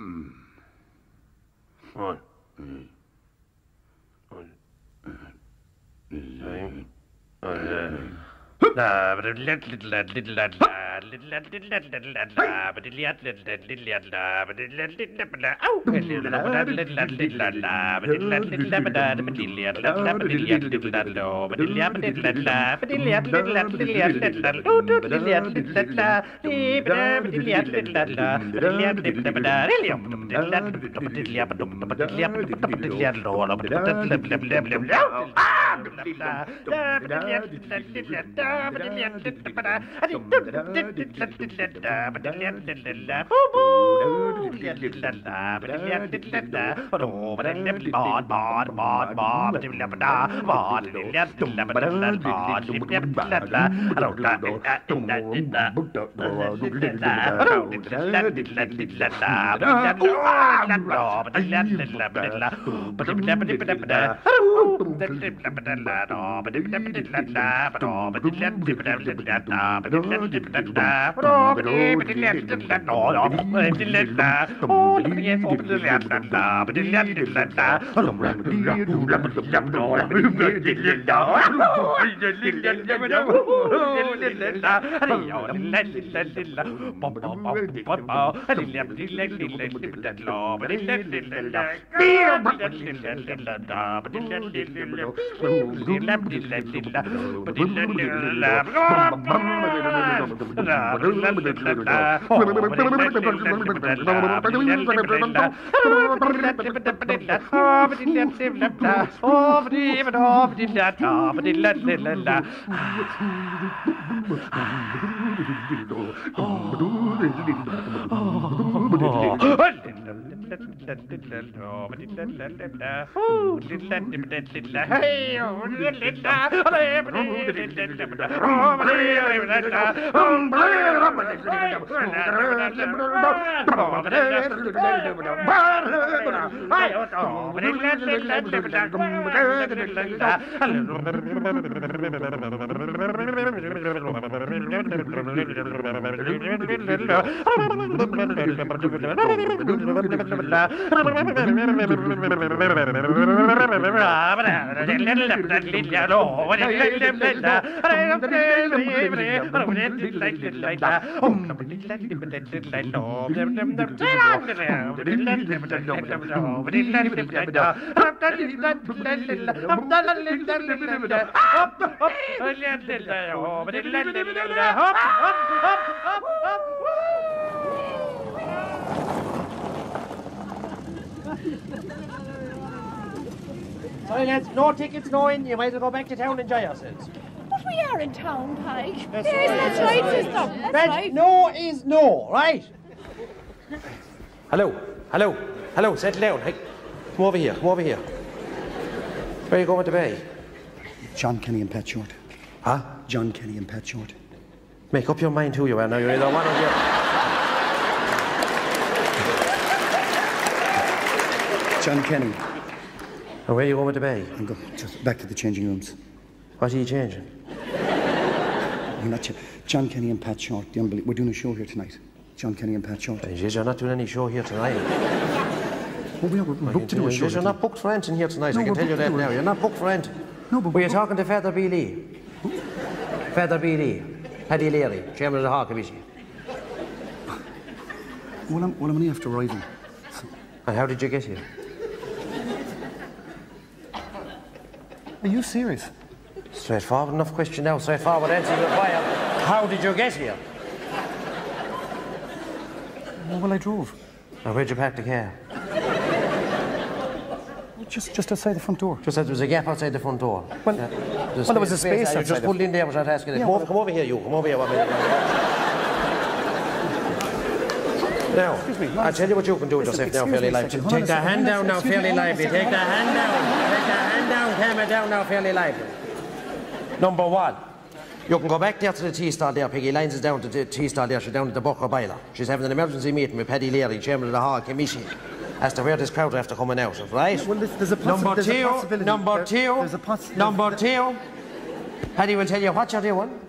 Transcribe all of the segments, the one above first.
On. Sorry lads, no tickets, no in. You might as well go back to town and enjoy yourselves. But we are in town, Pike. Yes, Yes, that's right, sister. That's right. No is no, right? Hello, settle down. Hey, come over here. Where are you going to be? John Kenny and Pat Short. Huh? John Kenny and Pat Short. Make up your mind who you are now. You're either one or the other. John Kenny. And where are you going to be? I'm going just back to the changing rooms. What are you changing? I'm not John Kenny and Pat Short. We're doing a show here tonight. John Kenny and Pat Short. Jeez, you're not doing any show here tonight. Well, we're booked to do a show. You're not booked for anything here tonight. I can tell you that now. You're not booked for anything. No, but were you talking to Father B. Lee? Father B. Lee. Paddy Leary, chairman of the Hawk Commission. Well, I'm only after arriving. So. And how did you get here? Are you serious? Straightforward enough question now. Straightforward answer required. How did you get here? Well, I drove. And where'd you park the car? Just outside the front door. Just that there was a gap outside the front door. Well, there was a space outside. You just pulled in there without asking it. Come over here, you. Come over here. Now, I'll tell you what you can do yourself now, fairly lively. Take the hand down now, fairly lively. Take the hand down. Take the hand down. Hammer down now, fairly lively. Number one. You can go back there to the tea stall there. Peggy Lyons is down to the tea stall there. She's down at the Bucker Boiler. She's having an emergency meeting with Paddy Leary, chairman of the Hall Commission, as to where this crowd are after coming out of, right? Well, there's a possibility. Number two. Paddy will tell you what you're doing.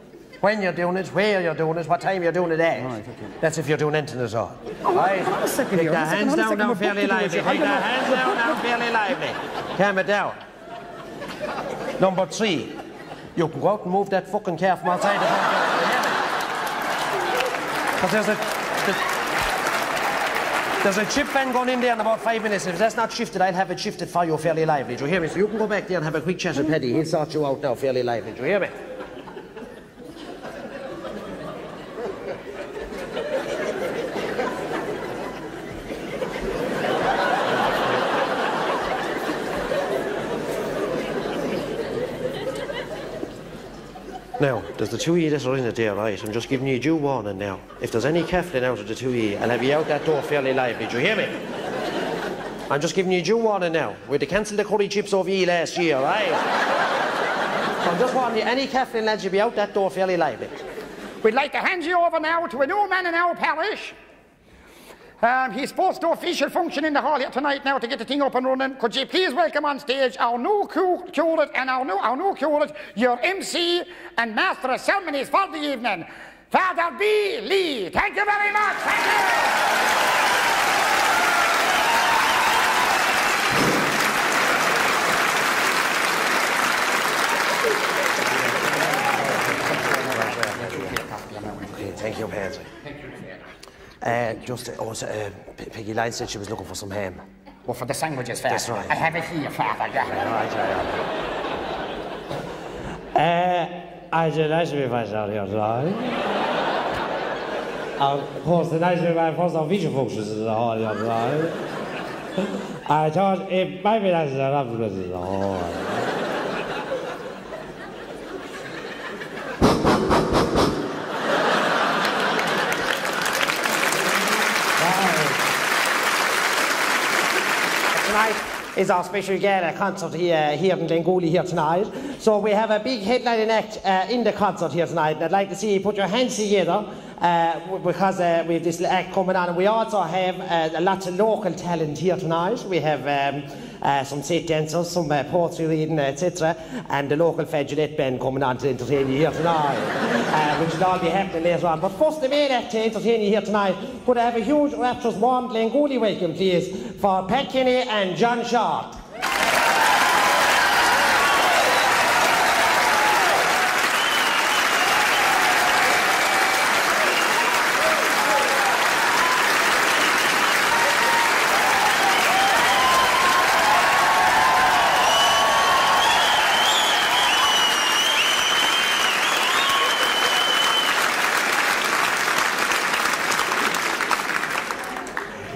when you're doing it, where you're doing it, what time you're doing it at. Right, okay. That's if you're doing anything at all. Right. Hold on a second Take here. the Hold on a hands second, down now we're fairly both lively. doing it. Take the hands down now fairly lively. Calm it down. Number 3. You can go out and move that fucking car from outside the front door. Because there's a chip van going in there in about 5 minutes. If that's not shifted, I'll have it shifted for you fairly lively. Do you hear me? So you can go back there and have a quick chat with Paddy. He'll sort you out now fairly lively. Do you hear me? Now, there's the 2E that are in it there, right? I'm just giving you due warning now. If there's any caffling out of the 2E, I'll have you out that door fairly lively. Do you hear me? I'm just giving you due warning now. We had to cancel the curry chips over E last year, right? So I'm just warning you, any caffling lads, you'll be out that door fairly lively. We'd like to hand you over now to a new man in our parish. He's supposed to official function in the hall here tonight now to get the thing up and running. Could you please welcome on stage our new curate and our new curate, your MC and master of ceremonies for the evening, Father B. Lee. Thank you very much. Thank you. Thank you, Pansy. Peggy Lyne said she was looking for some ham. Well, for the sandwiches, Father. That's right. I have it here, Father. I said, I should be fine out here tonight. Of course, the nice my first official functions in the hall here tonight. I thought it might be nice to have to in the hall. Tonight is our special gala concert here in Glengooly here tonight. So we have a big headlining act in the concert here tonight. And I'd like to see you put your hands together because we have this act coming on. And we also have lots of local talent here tonight. We have some set dancers, some poetry reading, etc. And the local Fadulette band coming on to entertain you here tonight, which will all be happening later on. But first, the main act to entertain you here tonight, could I have a huge, rapturous, warm Glengooly welcome, please, for Pat Kenny and John Shaw.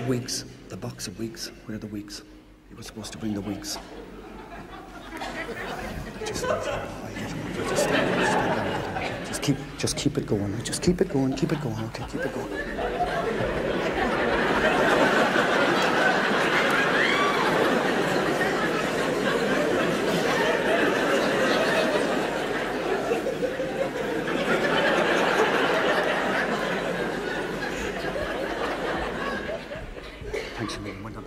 Wigs. The box of wigs. Where are the wigs? You were supposed to bring the wigs. Just keep it going. Just keep it going. Keep it going. Okay, keep it going. Thanks a million. Well done.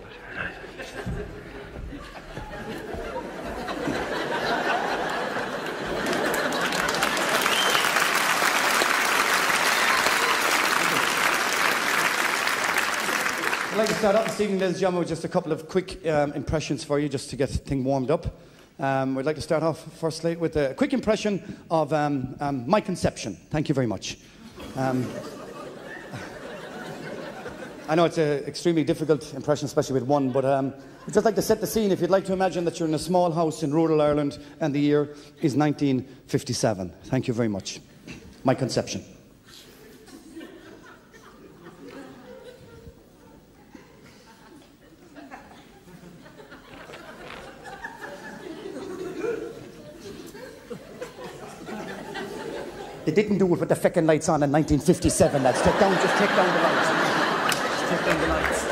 I'd like to start off this evening, ladies and gentlemen, with just a couple of quick impressions for you, just to get the thing warmed up. We'd like to start off, firstly, with a quick impression of my conception. Thank you very much. I know it's an extremely difficult impression, especially with one, but I'd just like to set the scene. If you'd like to imagine that you're in a small house in rural Ireland and the year is 1957. Thank you very much. My conception. They didn't do it with the feckin' lights on in 1957, lads. Just take down the lights. Just take down the lights.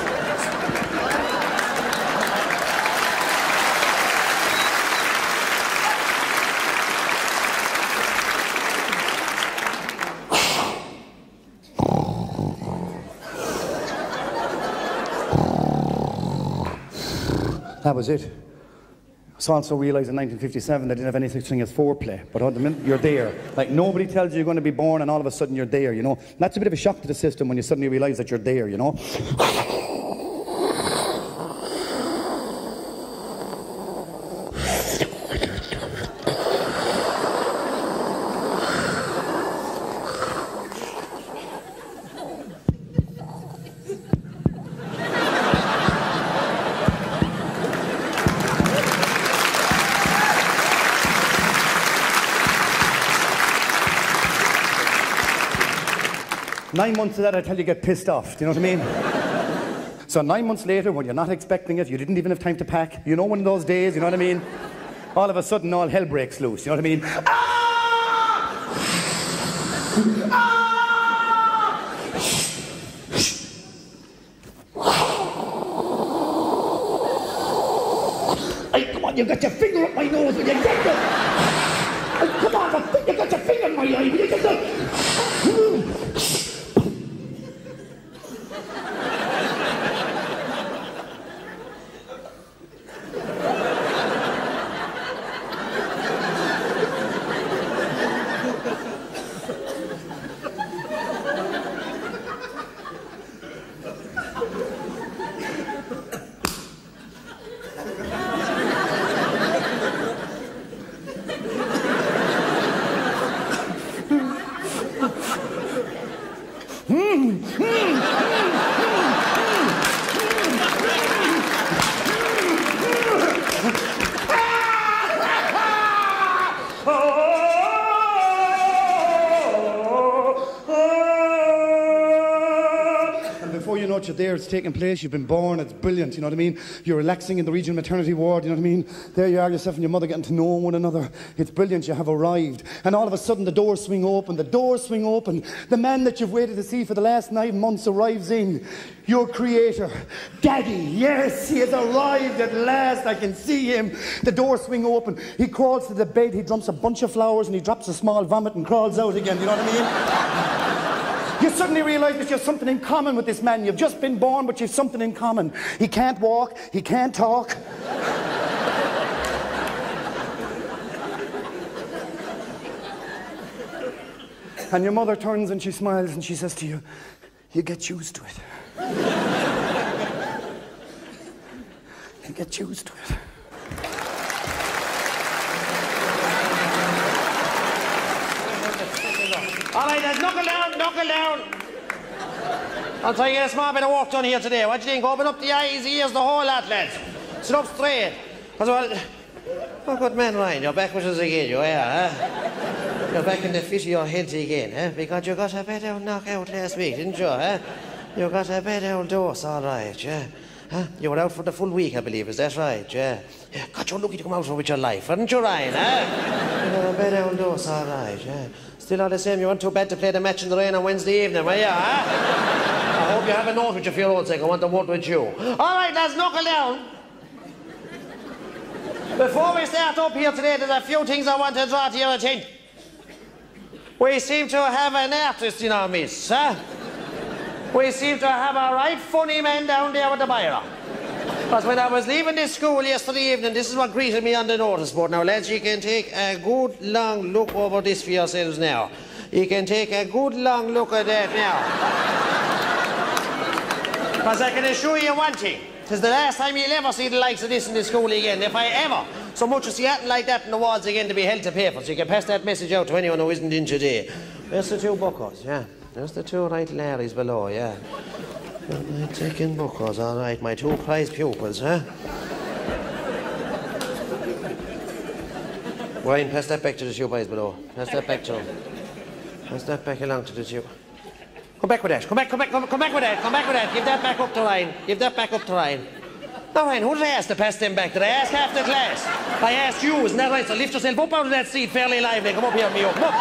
That was it. So I also realised in 1957 they didn't have any such thing as foreplay. But the minute you're there, like nobody tells you you're going to be born and all of a sudden you're there, you know. And that's a bit of a shock to the system when you suddenly realise that you're there, you know. 9 months of that, I tell you, get pissed off. Do you know what I mean? So 9 months later, when you're not expecting it, you didn't even have time to pack. You know, one of those days, you know what I mean? All of a sudden, all hell breaks loose. You know what I mean? Ah! Ah! Hey, come on, you got your finger up my nose. Will you get it? Hey, come on, you got your finger in my eye. Will you get it? You're there, it's taking place, you've been born, it's brilliant, you know what I mean? You're relaxing in the regional maternity ward, you know what I mean? There you are, yourself and your mother getting to know one another. It's brilliant, you have arrived. And all of a sudden the doors swing open, the man that you've waited to see for the last 9 months arrives in. Your creator, Daddy, yes, he has arrived at last, I can see him. The doors swing open, he crawls to the bed, he dumps a bunch of flowers and he drops a small vomit and crawls out again, you know what I mean? You suddenly realise that you have something in common with this man. You've just been born, but you've something in common. He can't walk, he can't talk. And your mother turns and she smiles and she says to you, you get used to it. You get used to it. All right, lads, knuckle down, knuckle down. I'll try to get a small bit of work done here today. What do you think? Open up the eyes, ears, the whole lot, lads. Sit up straight. As well, oh, good man, Ryan, you're back with us again, you are, huh? You're back in the fit of your heads again, huh? Because you got a bad old knockout last week, didn't you, huh? You got a bad old dose, all right, yeah? Huh? You were out for the full week, I believe, is that right, yeah? Yeah, God, you're lucky to come out with your life, weren't you, Ryan, huh? You got a bad old dose, all right, yeah? Still all the same, you weren't too bad to play the match in the rain on Wednesday evening, were you, huh? I hope you have a note with you for your own sake. I want to work with you. All right, lads, knuckle down. Before we start up here today, there's a few things I want to draw to your attention. We seem to have an artist in our midst, huh? We seem to have a right funny man down there with the biro. Because when I was leaving this school yesterday evening, this is what greeted me on the notice board. Now, lads, you can take a good long look over this for yourselves now. You can take a good long look at that now. Because I can assure you one thing. It's the last time you'll ever see the likes of this in the school again. If I ever so much as see anything like that in the wards again to be held to paper. So you can pass that message out to anyone who isn't in today. There's the two buckers, yeah. There's the two right Larrys below, yeah. My taking buckers, all right. My two prize pupils, huh? Ryan, pass that back to the two boys below. Pass that back to them. Pass that back along to the two. Come back with that. Come back with that. Come back with that. Give that back up to Ryan. Give that back up to Ryan. Now, Ryan, who did I ask to pass them back? Did I ask half the class? I asked you, isn't that right? So lift yourself up out of that seat fairly lively. Come up here, me up. Come up.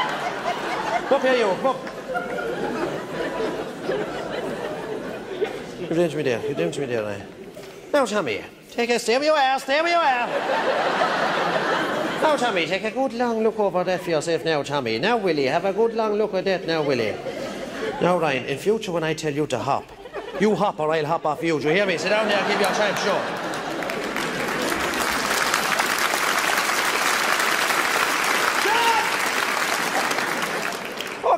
Come up here, you. Come up. Give them to me there. Give them to me there, Ryan. Now, Tommy, stay where you are. Stay where you are. Now, Tommy, take a good long look over that for yourself now, Tommy. Now, Willie, have a good long look at that now, Willie. Now, Ryan, in future when I tell you to hop, you hop or I'll hop off you. Do you hear me? Sit down there, I'll give you a time show.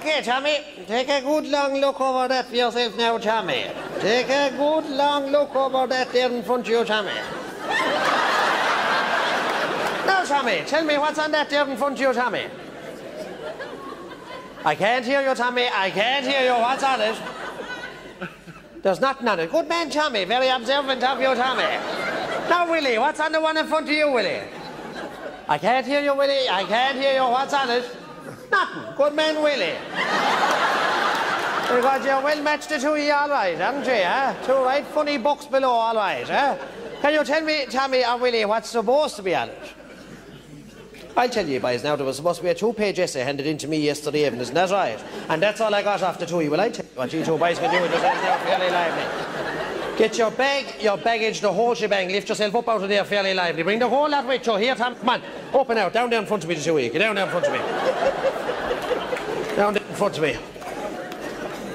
Okay, Tommy, take a good long look over that for yourself now, Tommy. Take a good long look over that there in front of you, Tommy. Now, Tommy, tell me what's on that there in front of you, Tommy. I can't hear you, Tommy. I can't hear you. What's on it? There's nothing on it. Good man, Tommy. Very observant of you, Tommy. Now, Willie, what's on the one in front of you, Willie? I can't hear you, Willie. I can't hear you. What's on it? Nothing. Good man, Willie. Because you're well matched to two of you, all right, haven't you, huh? Two right funny books below, all right, huh? Can you tell me, Tommy or Willie, what's supposed to be on it? I'll tell you, boys, now, there was supposed to be a 2-page essay handed in to me yesterday evening, isn't that right? And that's all I got off the two of you. Well, I tell you what you two boys can do with yourselves there fairly lively. Get your bag, your baggage, the whole shebang, lift yourself up out of there fairly lively. Bring the whole lot with you. Here, Tom, come on. Open out, down there in front of me, the two of you. Get down there in front of me. Down there in front of me.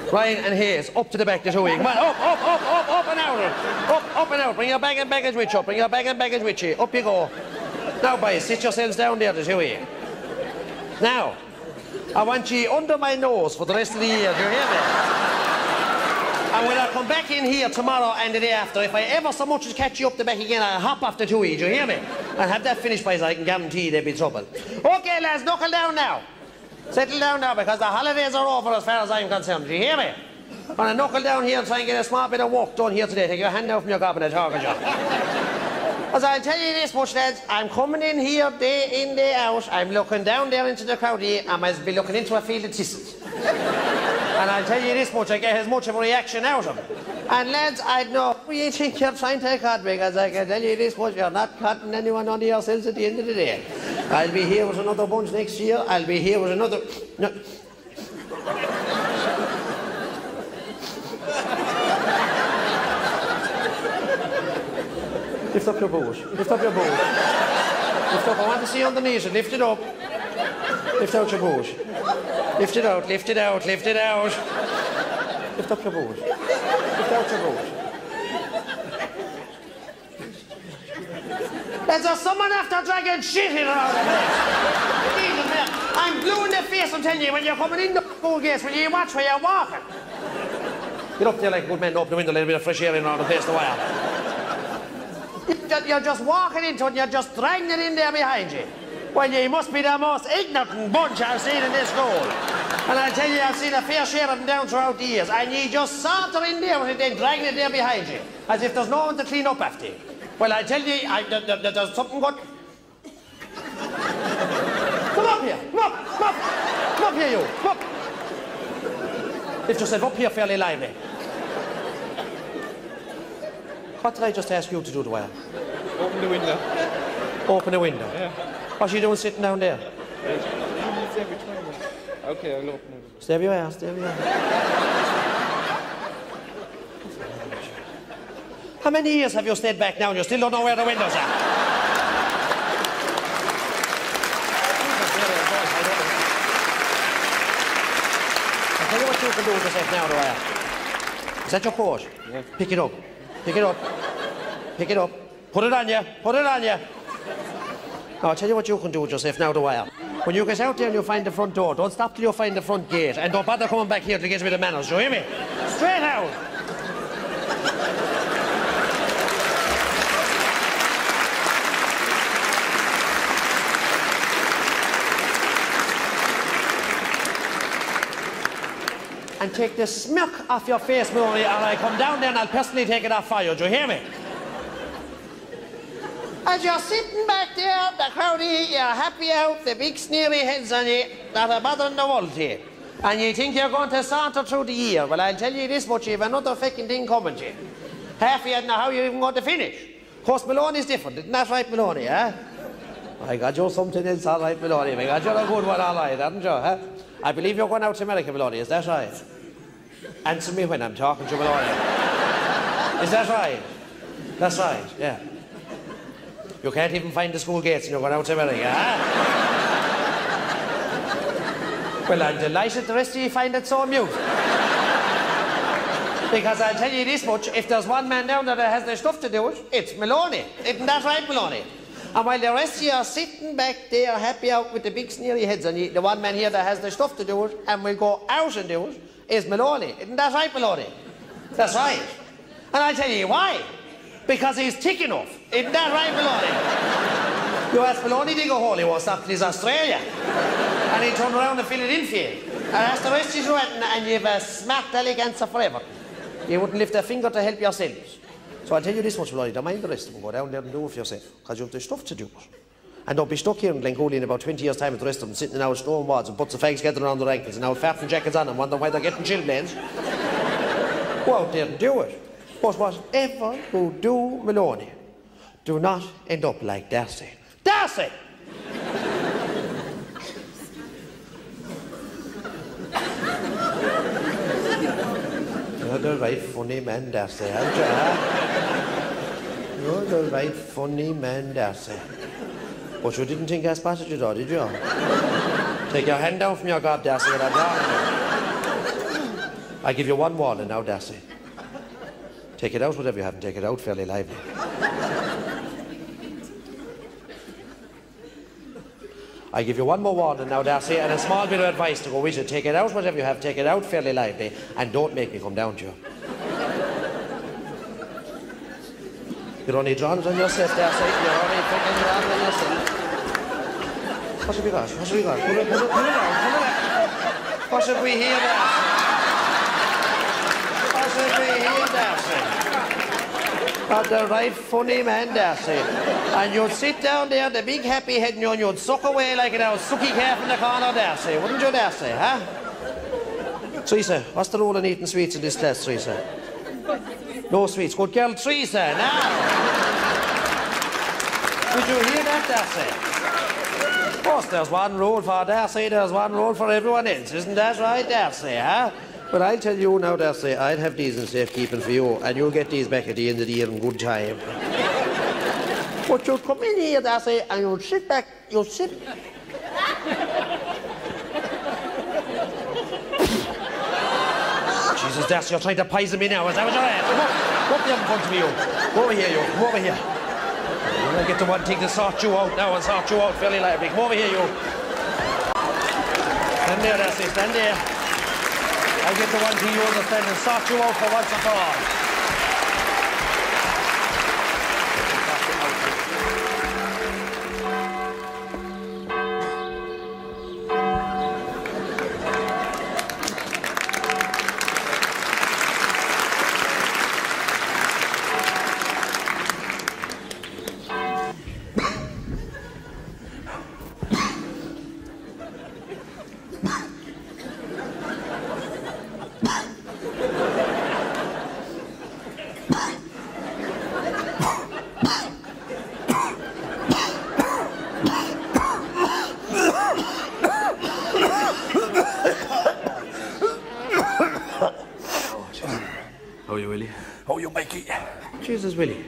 Ryan and Hayes, up to the back, the two of you. Come on, up and out. Up and out. Bring your bag and baggage with you. Bring your bag and baggage with you. Up you go. Now, boys, sit yourselves down there, the two of you. Now, I want you under my nose for the rest of the year. Do you hear me? And when I come back in here tomorrow and the day after, if I ever so much as catch you up the back again, I'll hop off the two of you. Do you hear me? And have that finished, boys. I can guarantee there'll be trouble. Okay, lads, knuckle down now. Settle down now, because the holidays are over as far as I'm concerned. Do you hear me? I'm going to knuckle down here and try and get a small bit of work done here today. Take your hand out from your gob and talk, job. As I'll tell you this much, lads, I'm coming in here day in, day out. I'm looking down there into the crowd here. I might be looking into a field of thistles. And I'll tell you this much, I get as much of a reaction out of it. And lads, I know who you think you're trying to cut, because I can tell you this much, you're not cutting anyone under yourselves at the end of the day. I'll be here with another bunch next year. I'll be here with another... No. Lift up your boot. Lift up your boot. Lift up. I want to see you underneath it. Lift it up. Lift out your boot. Lift it out. Lift it out. Lift it out. Lift up your boot. Lift out your boot. There's someone after dragging shit in around the place. I'm blue in the face, I'm telling you, when you're coming in the school gates, when you watch where you're walking. Get up there like a good man, open the window, a little bit of fresh air in around the place the while. You're just walking into it and you're just dragging it in there behind you. Well, you must be the most ignorant bunch I've seen in this school. And I tell you, I've seen a fair share of them down throughout the years. And you just saunter in there with it, then dragging it there behind you, as if there's no one to clean up after you. Well, I tell you, there's something good. Come up here, come up, come up. Come up here, you, come up. Lift yourself up here fairly lively. What did I just ask you to do, Dwyer? Open the window. Open the window? Yeah. What's you doing sitting down there? Okay, I'll open it. Stay where you are, stay where you are. How many years have you stayed back now and you still don't know where the windows are? I'll tell you what you can do with yourself now, Dwyer. Is that your coat? Yeah. Pick it up. Pick it up. Pick it up. Put it on you. Put it on you. Now, I'll tell you what you can do with yourself now, Dwyer. When you get out there and you find the front door, don't stop till you find the front gate. And don't bother coming back here till you get a bit of manners. Do you hear me? Straight out. And take the smirk off your face, Murray, or I come down there and I'll personally take it off for you. Do you hear me? As you're sitting back there, the crowdy, you're happy out, the big sneery heads on you, that are bothering the world to you. And you think you're going to saunter through the year. Well, I'll tell you this much, you've another fucking thing coming to you. Half of you don't know how you're even going to finish. Of course, Maloney's different. Isn't that right, Maloney, huh? I got you something else, all right, Maloney. I got you a good one, all right, haven't you, huh? I believe you're going out to America, Maloney, is that right? Answer me when I'm talking to Maloney. Is that right? That's right, yeah. You can't even find the school gates and you're going out to America, huh? Well, I'm delighted the rest of you find it so amusing. Because I'll tell you this much, if there's one man down there that has the stuff to do it, it's Maloney. Isn't that right, Maloney? And while the rest of you are sitting back there happy out with the big sneery heads on you, the one man here that has the stuff to do it and will go out and do it is Maloney. Isn't that right, Maloney? That's right. And I'll tell you why. Because he's thick enough. Isn't that right, Maloney? You ask Maloney dig a hole, he won't stop till he's Australia. And he'll turn around and fill it in for you. And that's the rest of you and you've a smart eleganza forever. You wouldn't lift a finger to help yourselves. So I'll tell you this much, Maloney, don't mind the rest of them. Go down there and do it for yourself, because you have the stuff to do it. And don't be stuck here in Glencooley in about 20 years' time with the rest of them, sitting in our stone walls and butts of fags gathering around their ankles and our farting jackets on and wondering why they're getting chilblains. Go out there and do it. But whatever you do, Maloney, do not end up like Darcy. Darcy! You're the right funny man, Darcy, aren't you, huh? You're the right funny man, Darcy. But you didn't think I spotted you, though, did you? Take your hand down from your gob, Darcy, and I'm down. I give you one warning now, Darcy. Take it out, whatever you have, and take it out fairly lively. I give you one more warning now, Darcy, and a small bit of advice to go with you. Take it out, whatever you have, take it out fairly lively, and don't make me come down to you. You're only drawn on yourself, Darcy. You're only freaking drawn on yourself. What have we got? What have we got? Pull it out. What have we here, Darcy? What have we here, Darcy? Got the right funny man, Darcy. And you'd sit down there, the big happy head, and you'd suck away like an old sucky calf in the corner, Darcy. Wouldn't you, Darcy, huh? Teresa, what's the rule in eating sweets in this class, Teresa? No sweets. Good girl, Teresa, now. Did you hear that, Darcy? Of course, there's one rule for Darcy, there's one rule for everyone else. Isn't that right, Darcy, huh? But I'll tell you now, Darcy, I'll have these in safekeeping for you, and you'll get these back at the end of the year in good time. But you'll come in here, Darcy, and you'll sit back, you'll sit... Jesus, Darcy, you're trying to poison me now, is that what you're at? Come up here in front of me, you. Come over here, you. Come over here. I'm going to get the one thing to sort you out now and sort you out fairly lively. Come over here, you. Stand there, Darcy, stand there. I'll get the one thing you understand and sort you out for once and for all. How are you, Willie? How are you, Mikey? Jesus, Willie.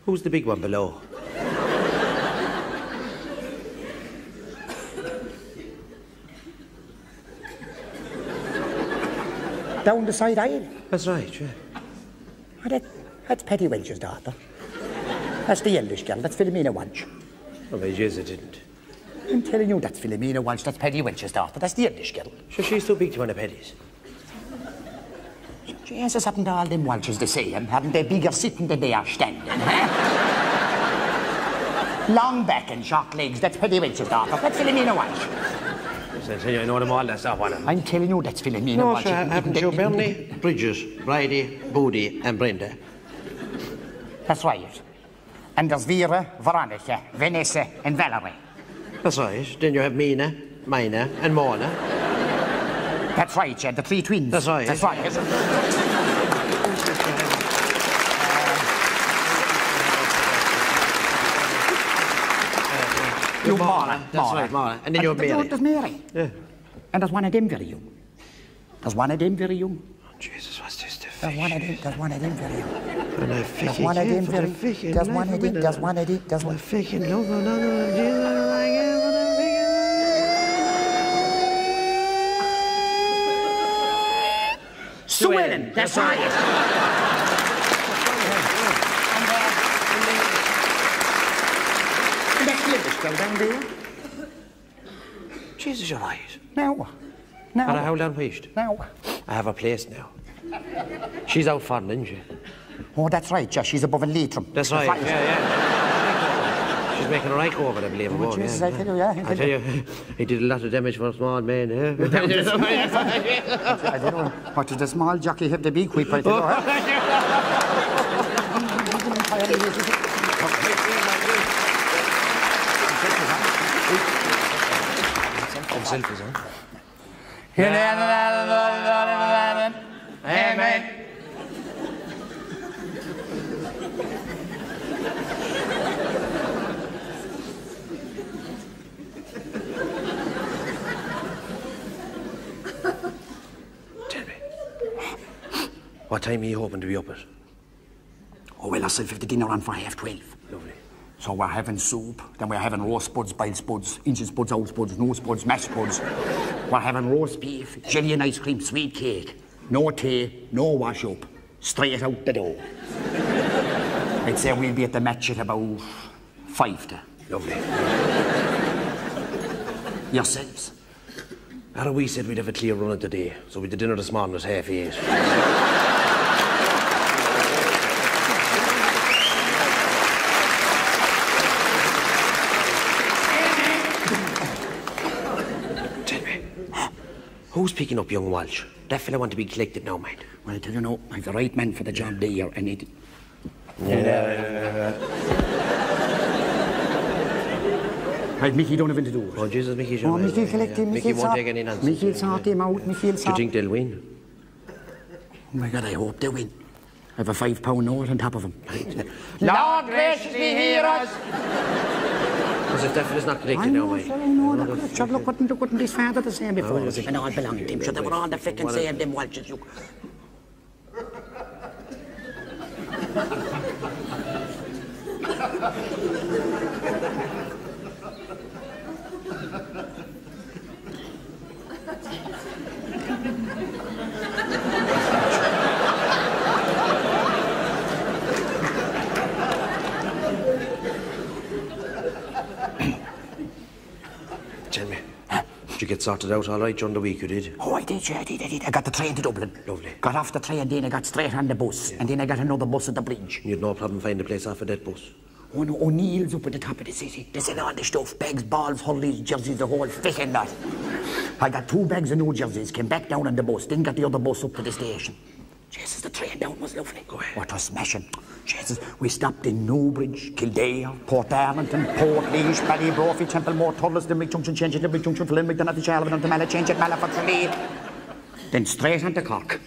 Who's the big one below? Down the side aisle. That's right, yeah. Oh, that's Petty Welch's daughter. That's the eldest girl. That's Philomena Walsh. Oh, my Jesus, I didn't. I'm telling you, that's Philomena Walsh. That's Petty Welch's daughter. That's the eldest girl. Sure, she's too big to one of Petty's. Jesus, haven't all them Walshes the same? Haven't they bigger sitting than they are standing? Huh? Long back and short legs. That's Petty Welch's daughter. That's Philomena Walsh. I tell you, I know them all, that's not one of them. I'm telling you, that's Philomena No, Walsh. sure, haven't you Bernie, Bridges, Bridie, Boody and Brenda? That's right. And there's Vera, Veronica, Vanessa and Valerie. That's right. Then you have Mina, Mina and Mona. That's right, Chad, the three twins. That's right. That's right. You Mara. That's right, Mara. And then you're Mary. There's Mary. Yeah. And there's one of them very young. There's one of them very young. Oh, Jesus, what's this? There's one of them very young. And I There's one of them very... There's one of them, there's one of them, there's one... Faking love another Jesus. Sue Ellen, that's right. Go down there. Jesus, you're right. Now. Now. But how long wished? Now. I have a place now. She's out fun, isn't she? Oh, that's right, Josh. She's above in Leitrim. That's right, yeah. She's making a right go over, I believe. Oh, Jesus, I tell you, yeah. I tell you, he did a lot of damage for a small man, eh? I don't know. What does the small jockey have to be quick? I don't know. Selfies, huh? Amen. Tell me, what time are you hoping to be up at? Oh, well, ourselves have the dinner on for 12:30. Lovely. So we're having soup, then we're having roast spuds, boiled spuds, inches spuds, out spuds, no spuds, mashed spuds. We're having roast beef, jelly and ice cream, sweet cake. No tea, no wash up. Straight out the door. I'd say we'll be at the match at about 5 to. Lovely. Yourselves? How we said we'd have a clear run of the day, so we did dinner this morning at 8:30. Who's picking up young Walsh? That fella want to be collected now, mate. Well, I tell you no, I'm the right man for the job there, and it... Right, Mickey Donovan to do it. Oh, Jesus, Mickey. Oh, Mickey collect him, Mickey won't take any nonsense. Mickey'll sort him out, Mickey'll Do sort... you think they'll win? Oh my God, I hope they win. I have a £5 note on top of them. Lord graciously hear us. Because if that fella's not collected I now, know, mate. sir, I know. Look, couldn't his father the same before? And all belonging to him. So they were all the frickin' same, them Walshes. You... Tell me, did you get sorted out all right during the week, you did? Oh, I did, yeah, I did. I got the train to Dublin. Lovely. Got off the train, then I got straight on the bus. Yeah. And then I got another bus at the bridge. You had no problem finding a place off of that bus? Oh, no, O'Neill's up at the top of the city. They sell all the stuff, bags, balls, hurleys, jerseys, the whole ficking lot. I got 2 bags of new jerseys, came back down on the bus, then got the other bus up to the station. Jesus, the train down was lovely. Go ahead. What was smashing. Jesus, we stopped in Newbridge, Kildare, Port Darlington, Portlaoise, Ballybrophy, Templemore, Thurles, Limerick Junction, change at Limerick Junction, for Limerick, then at the Charleville, and the Mallet, change at Malafax and Leith. Then straight on to Cork.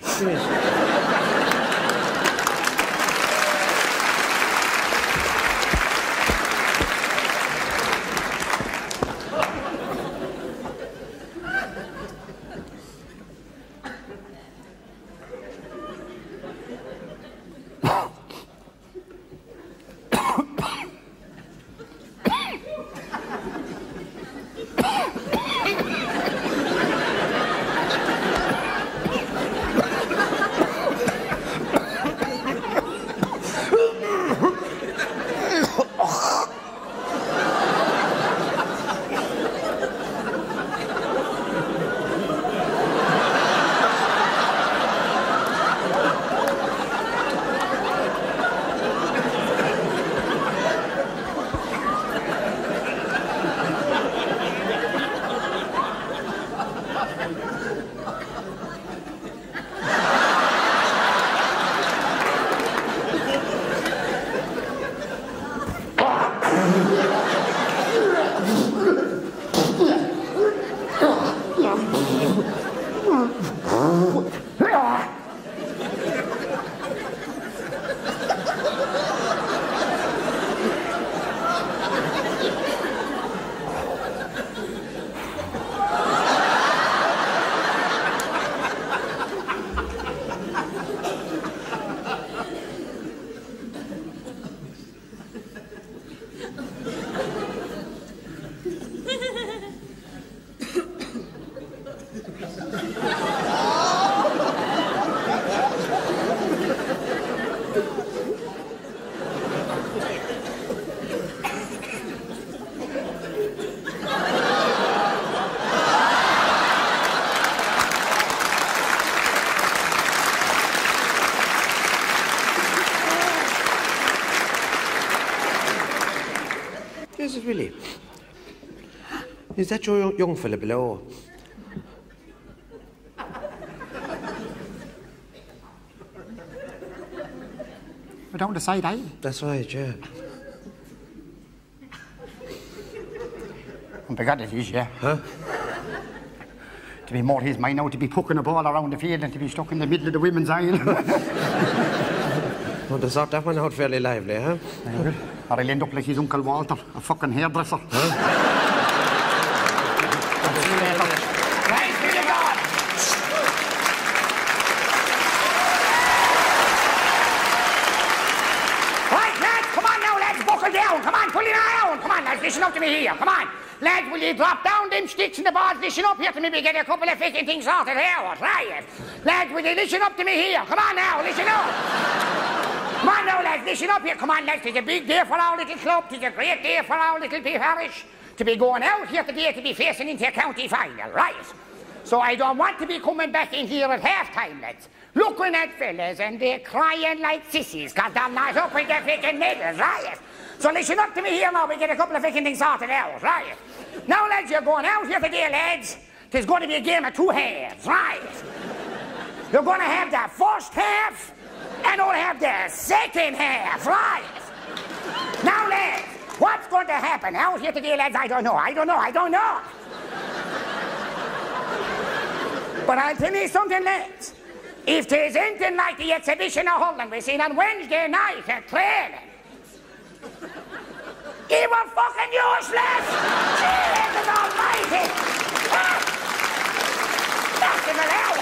Is it really? Is that your young fella below? We're down the side aisle. That's right, yeah. Oh, by God, it is, yeah. Huh? To be more his mind now to be pucking a ball around the field and to be stuck in the middle of the women's aisle. Well, to sort that one out fairly lively, huh? Or he'll end up like his Uncle Walter, a fucking hairdresser. Huh? See you later. Right, here you go. Right, lads, come on now, lads, buckle down. Come on, pull it down. Come on, lads, listen up to me here. Come on. Lads, will you drop down them sticks and the balls? Listen up here to me. We get a couple of fucking things sorted here. Try it. Lads, will you listen up to me here? Come on now, listen up. Come on now, lads, listen up here. Come on, lads, it's a big day for our little club. It's a great day for our little parish to be going out here today to be facing into a county final, right? So I don't want to be coming back in here at half-time, lads, looking at fellas and they're crying like sissies because they're not up with their fucking medals, right? So listen up to me here now, we get a couple of fucking things sorted out, right? Now, lads, you're going out here today, lads. There's going to be a game of two halves, right? You're going to have the first half and you'll have the second half, right? Now, lads, what's going to happen out here today, lads? I don't know. But I'll tell you something, lads. If there's anything like the exhibition of Holland we seen on Wednesday night at training, he was fucking useless! Jesus almighty! That's in an hour!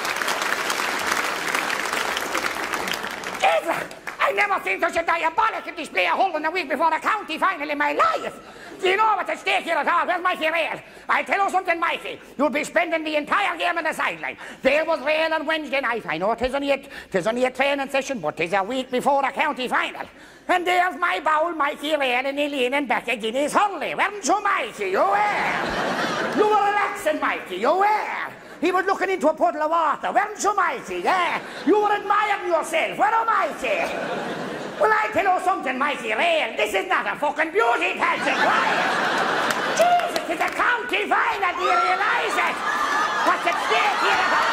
Jesus! I've never seen such a diabolical display of Holland a week before a county final in my life! Do you know what's at stake here at all? Where's Mikey Rail? I'll tell you something, Mikey. You'll be spending the entire game on the sideline. There was rain on Wednesday night. I know 'tis only a training session, but 'tis a week before a county final. And there's my bowl, Mikey Rail, and he leaning back again his Hurley. Weren't you, Mikey? You were. You were relaxing, Mikey. You were. He was looking into a puddle of water. Weren't you, Mikey? Yeah. You were admiring yourself. Were you, Mikey? Well, I tell you something, Mikey Rail. This is not a fucking beauty pageant, right? Jesus, it's a county final. Do you realise it? What's at stake here at all?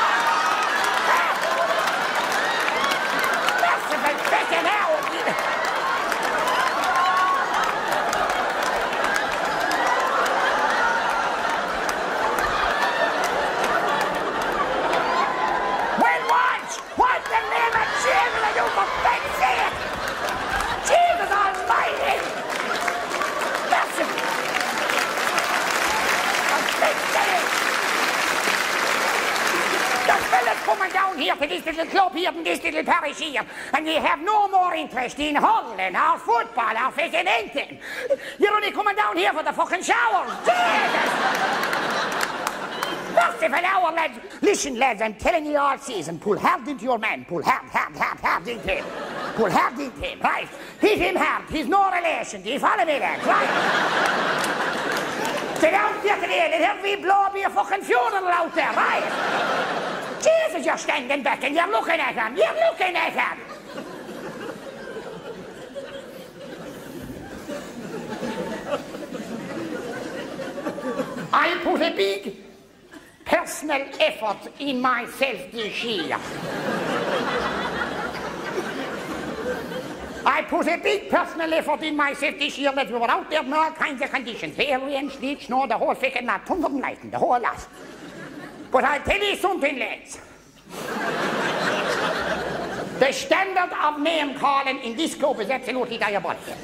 Merciful fucking hell. Well, what the name of Jesus are you for fuck's sake? Jesus almighty! Merciful. The fellas coming down here to this little club here in this little parish here, and you have no more interest in hurling or football or fucking anything. You're only coming down here for the fucking showers. Jesus! Merciful hour, lads. Listen, lads, I'm telling you all season, pull hard into your man. Pull hard into him. Pull hard into him, right? Hit him hard. He's no relation. Do you follow me, lads, right? Sit down here today, let every blow be a fucking funeral out there, right? Jesus, you're standing back and you're looking at him. You're looking at him. I put a big personal effort in myself this year. I put a big personal effort in myself this year that we were out there in all kinds of conditions. Hail, rain, sleet, snow, the whole fucking lot, thunder and lightning, the whole lot. But I'll tell you something, lads. The standard of name calling in this club is absolutely diabolical.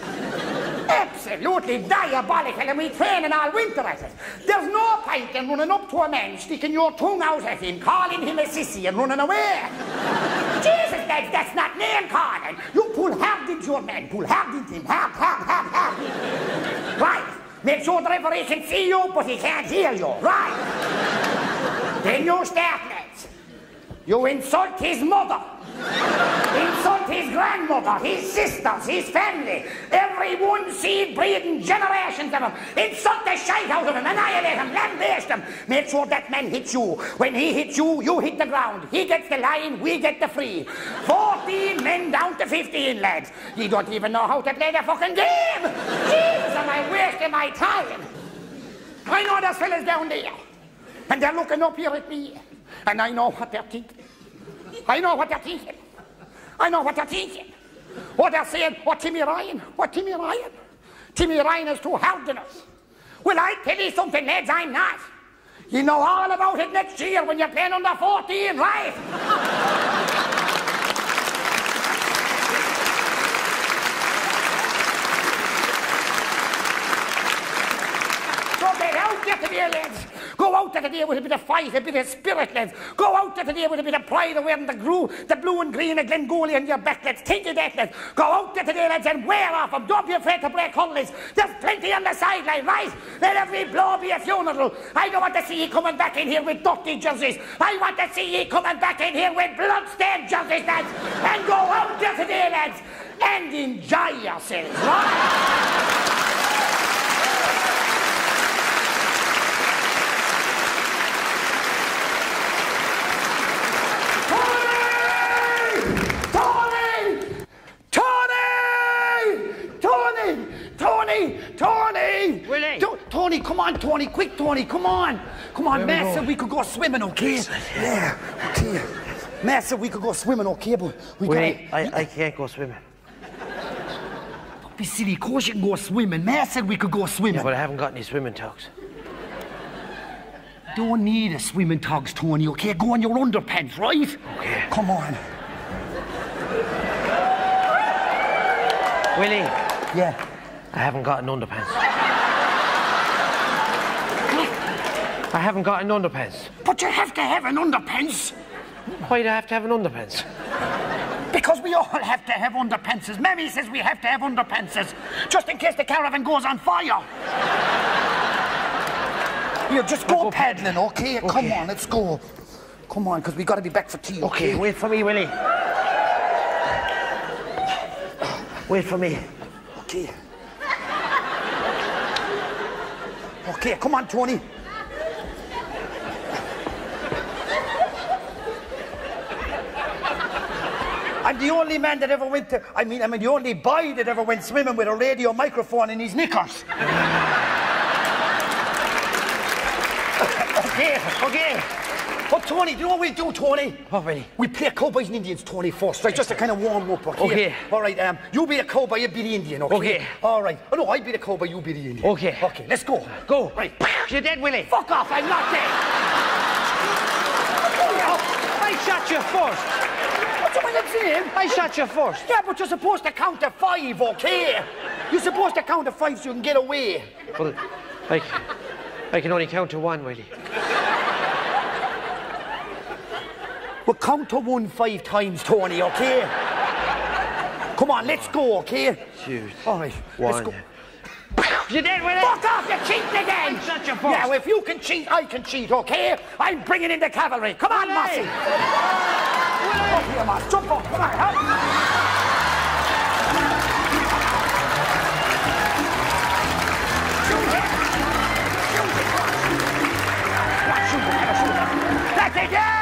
Absolutely diabolical, and we training all winter at it. There's no point in running up to a man, sticking your tongue out at him, calling him a sissy and running away. Jesus, lads, that's not name calling. You pull hard into your man, pull hard into him, hard. Right, make sure the referee can see you, but he can't hear you, right? Then you start, lads. You insult his mother. Insult his grandmother, his sisters, his family, every one seed breeding generations of them. Insult the shite out of him, annihilate him, lambaste him. Make sure that man hits you. When he hits you, you hit the ground. He gets the line, we get the free. 14 men down count to 15, lads. You don't even know how to play the fucking game. Jesus, am I wasting my time? I know there's fellas down there, and they're looking up here at me, and I know what they're thinking. I know what they're thinking. I know what they're thinking. What they're saying, what Timmy Ryan? What Timmy Ryan? Timmy Ryan is too hard on us. Well, I tell you something, lads, I'm not. You know all about it next year when you're playing under 14, right? So get out there today, lads. Go out there today with a bit of fight, a bit of spirit, lads. Go out there today with a bit of pride of wearing the blue and green of Glengoolie on your back, lads. Think of that, lads. Go out there today, lads, and wear off them. Don't be afraid to break huddles. There's plenty on the sideline, right? Let every blow be a funeral. I don't want to see you coming back in here with dirty jerseys. I want to see you coming back in here with blood-stained jerseys, lads. And go out there today, lads, and enjoy yourselves, right? Tony! Willie! Tony, come on, Tony, quick, Tony, come on. Come on, Matt said we could go swimming, okay? Yeah, okay. Matt said we could go swimming, okay, but we Willie, I can't go swimming. Don't be silly, of course you can go swimming. Matt said we could go swimming. Yeah, but I haven't got any swimming togs. Don't need a swimming togs, Tony, okay? Go on your underpants, right? Okay. Come on. Willie. Yeah. I haven't got an underpants. I haven't got an underpants. But you have to have an underpants. Why do I have to have an underpants? Because we all have to have underpantses. Mammy says we have to have underpantses, just in case the caravan goes on fire. Here, just go paddling, okay? Come on, let's go. Come on, because we got to be back for tea, okay? Okay, wait for me, Willie. Wait for me. Okay. Okay, come on, Tony. I'm the only man that ever went to... I'm the only boy that ever went swimming with a radio microphone in his knickers. Okay. But Tony, do you know what we do, Tony? What, Willie? We play Cowboys and Indians, Tony, first, right? Just to kind of warm up, okay? Okay. All right, you be a cowboy, you be the Indian, okay? Okay. All right. Oh, no, I be the cowboy, you be the Indian. Okay. Okay, let's go. Go. Right. You're dead, Willie. Fuck off, I'm not dead. I shot you first. What do you mean I'm saying? I shot you first. Yeah, but you're supposed to count to 5, okay? You're supposed to count to 5 so you can get away. Well, I can only count to 1, Willie. Well, count to 1 5 times, Tony, okay? Come on, let's go, okay? Shoot. All right, let's go. You did, Willie? Fuck off, you're cheating again! Shut your first. Yeah, well, if you can cheat, I can cheat, okay? I'm bringing in the cavalry. Come on, Mossy. Up here, Moss. Jump up. Come on, help. That's it, yeah!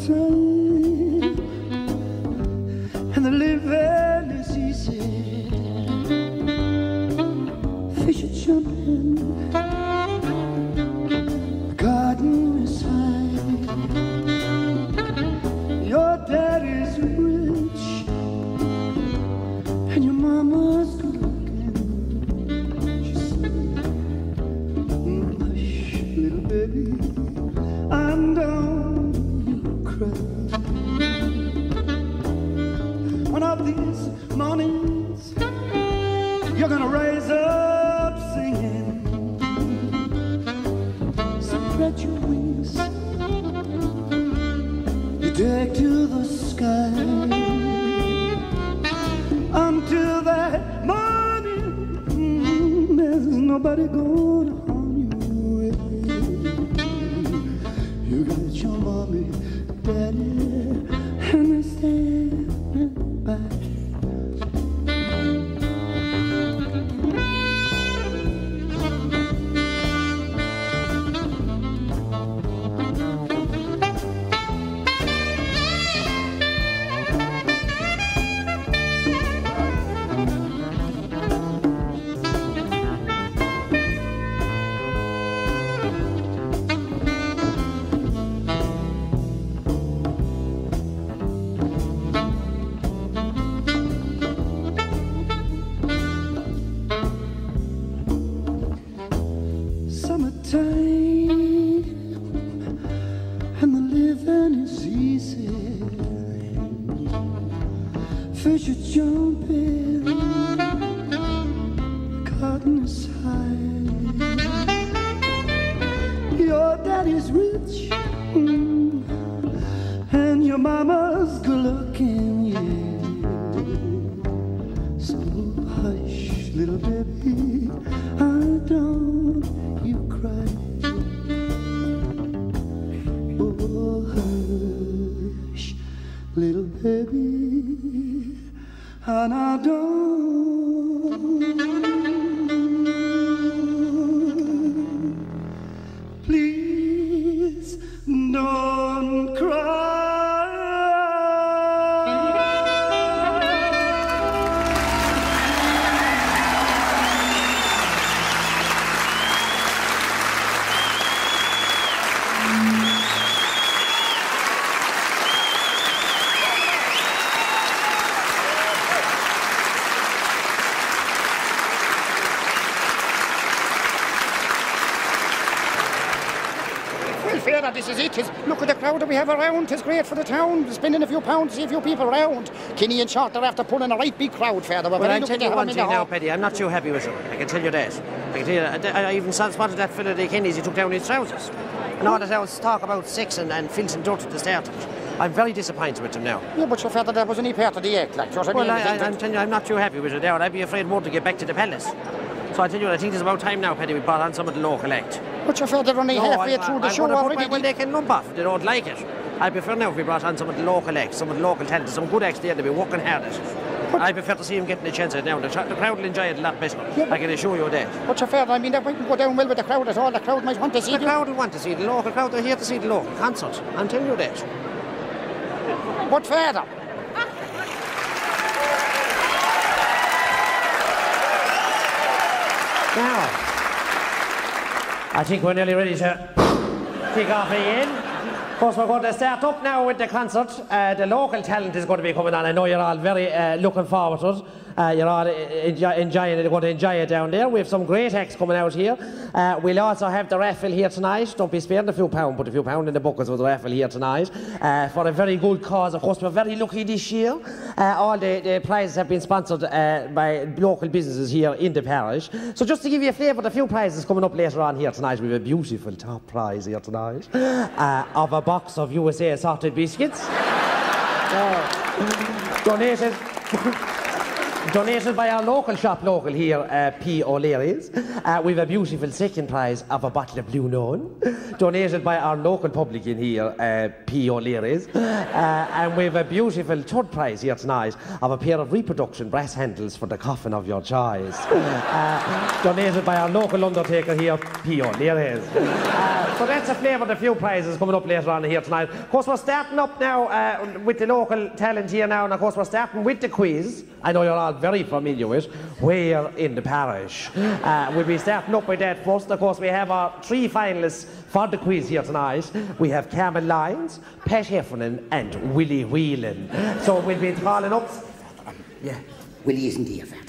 summertime and the living is easy. Fish are jumping, the garden is high. Your daddy's rich and your mama's good looking. She said, hush, little baby, and don't you cry. One of these mornings you're gonna rise up singing. Spread your wings, you take to the sky. Until that morning, there's nobody gonna harm you. You got your mommy, daddy, and they stand by. Summertime and the living is easy. Fish are jumping, the garden is high. Your daddy's rich, and your mama's good looking, yeah. So hush, little baby, I don't you cry. Oh, hush, little baby, and I don't. Please don't cry. Father, this is it. Look at the crowd that we have around. It's great for the town. Spending a few pounds to see a few people around. Kinney and Short are after pulling a right big crowd, Father. Well, I'll tell you one thing now, Paddy. I'm not too happy with him. I can tell you that. I can tell you, I even spotted that fella, the Kenny's, he took down his trousers. And all that else talk about sex and filth and dirt at the start. I'm very disappointed with him now. Yeah, but your Father, that was only part of the act. Like, well, I'm telling you, I'm not too happy with it now. And I'd be afraid more to get back to the palace. So I tell you what, I think it's about time now, Paddy, we brought on some of the local act. But your Father, only halfway through the show already. Well, they can lump off. They don't like it. I prefer now if we brought on some of the local acts, some of the local talent, some good acts there. They'll be working hard at it. I prefer to see him getting a chance at it now. The crowd will enjoy it a lot better. Yeah, I can assure you that. But your Father, I mean, that mightn't go down well with the crowd at all. The crowd might want to see the crowd will want to see the local crowd. They're here to see the local concert. I'm telling you that. But Father, now, I think we're nearly ready to kick off again. Of course, we're going to start up now with the concert. The local talent is going to be coming on. I know you're all very looking forward to it. You're all enjoying it, going to enjoy it down there. We have some great acts coming out here. We'll also have the raffle here tonight. Don't be sparing a few pounds, put a few pounds in the buckets with the raffle here tonight. For a very good cause. Of course, we're very lucky this year. All the prizes have been sponsored by local businesses here in the parish. So just to give you a flavour of the few prizes coming up later on here tonight, we have a beautiful top prize here tonight of a box of USA assorted biscuits. Donated by our local shop local here, P. O'Leary's. We've a beautiful second prize of a bottle of Blue Noon. Donated by our local publican here, P. O'Leary's. And we've a beautiful third prize here tonight of a pair of reproduction brass handles for the coffin of your choice. Donated by our local undertaker here, P. O'Leary's. So that's a flavour of a few prizes coming up later on here tonight. Of course, we're starting up now with the local talent here now, and of course we're starting with the quiz. I know you're all very familiar with Where in the Parish. We'll be starting up with that first. Of course, we have our 3 finalists for the quiz here tonight. We have Carmel Lyons, Pat Heffernan and Willie Whelan. So we'll be calling up... Yeah, Willie isn't here, Father.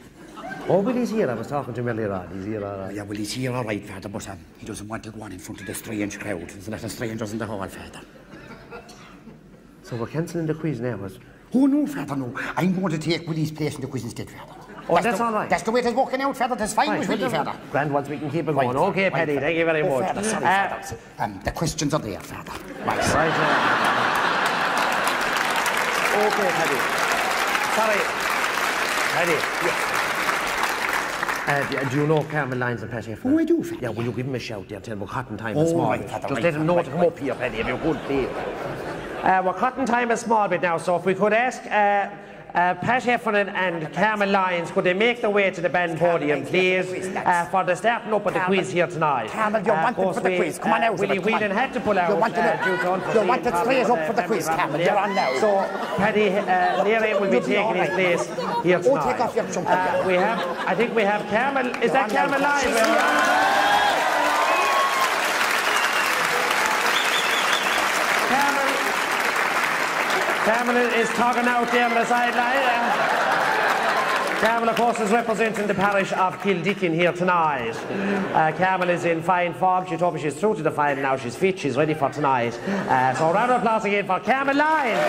Oh, Willie's here. I was talking to him earlier on. He's here, all right. Yeah, well, he's here, all right, Father, but he doesn't want to go on in front of the strange crowd. There's a lot of strangers in the hall, Father. So we're cancelling the quiz now, Oh, no, Father, no. I'm going to take Willie's place in the quiz instead, Father. Oh, that's all right. That's the way it is working out, Father. That's fine with Willie, Father. Grand, once we can keep it going. Right, okay, Paddy, right, thank you very much. Father, sorry, Father. The questions are there, Father. Right. Okay, Paddy. Sorry. Paddy. Yes. Do you know Carmel Lyons and Pat Heffernan? Oh, I do, Father. Yeah, will you give him a shout there? Tell him we're cutting time a small right, bit. Father, Just right, let him know Father, to come up here, Paddy, if you could, please. We're cutting time a small bit now, so if we could ask Pat Heffernan and Carmel Lyons, could they make their way to the band podium, please, for the starting up of the quiz here tonight? Carmel, you're wanted for the quiz. Come on out. Willie Whelan had to pull out. You're wanted straight up for the quiz, Carmel. You're on now. So, Paddy Leary will be taking his place here tonight. Oh, take off your jumper. I think we have Carmel. Is that Carmel Lyons? Carmel is talking out there on the sideline. Carmel, of course, is representing the parish of Kildickin here tonight. Carmel is in fine form. She told me she's through to the final now. She's fit. She's ready for tonight. So a round of applause again for Carmel Lyons.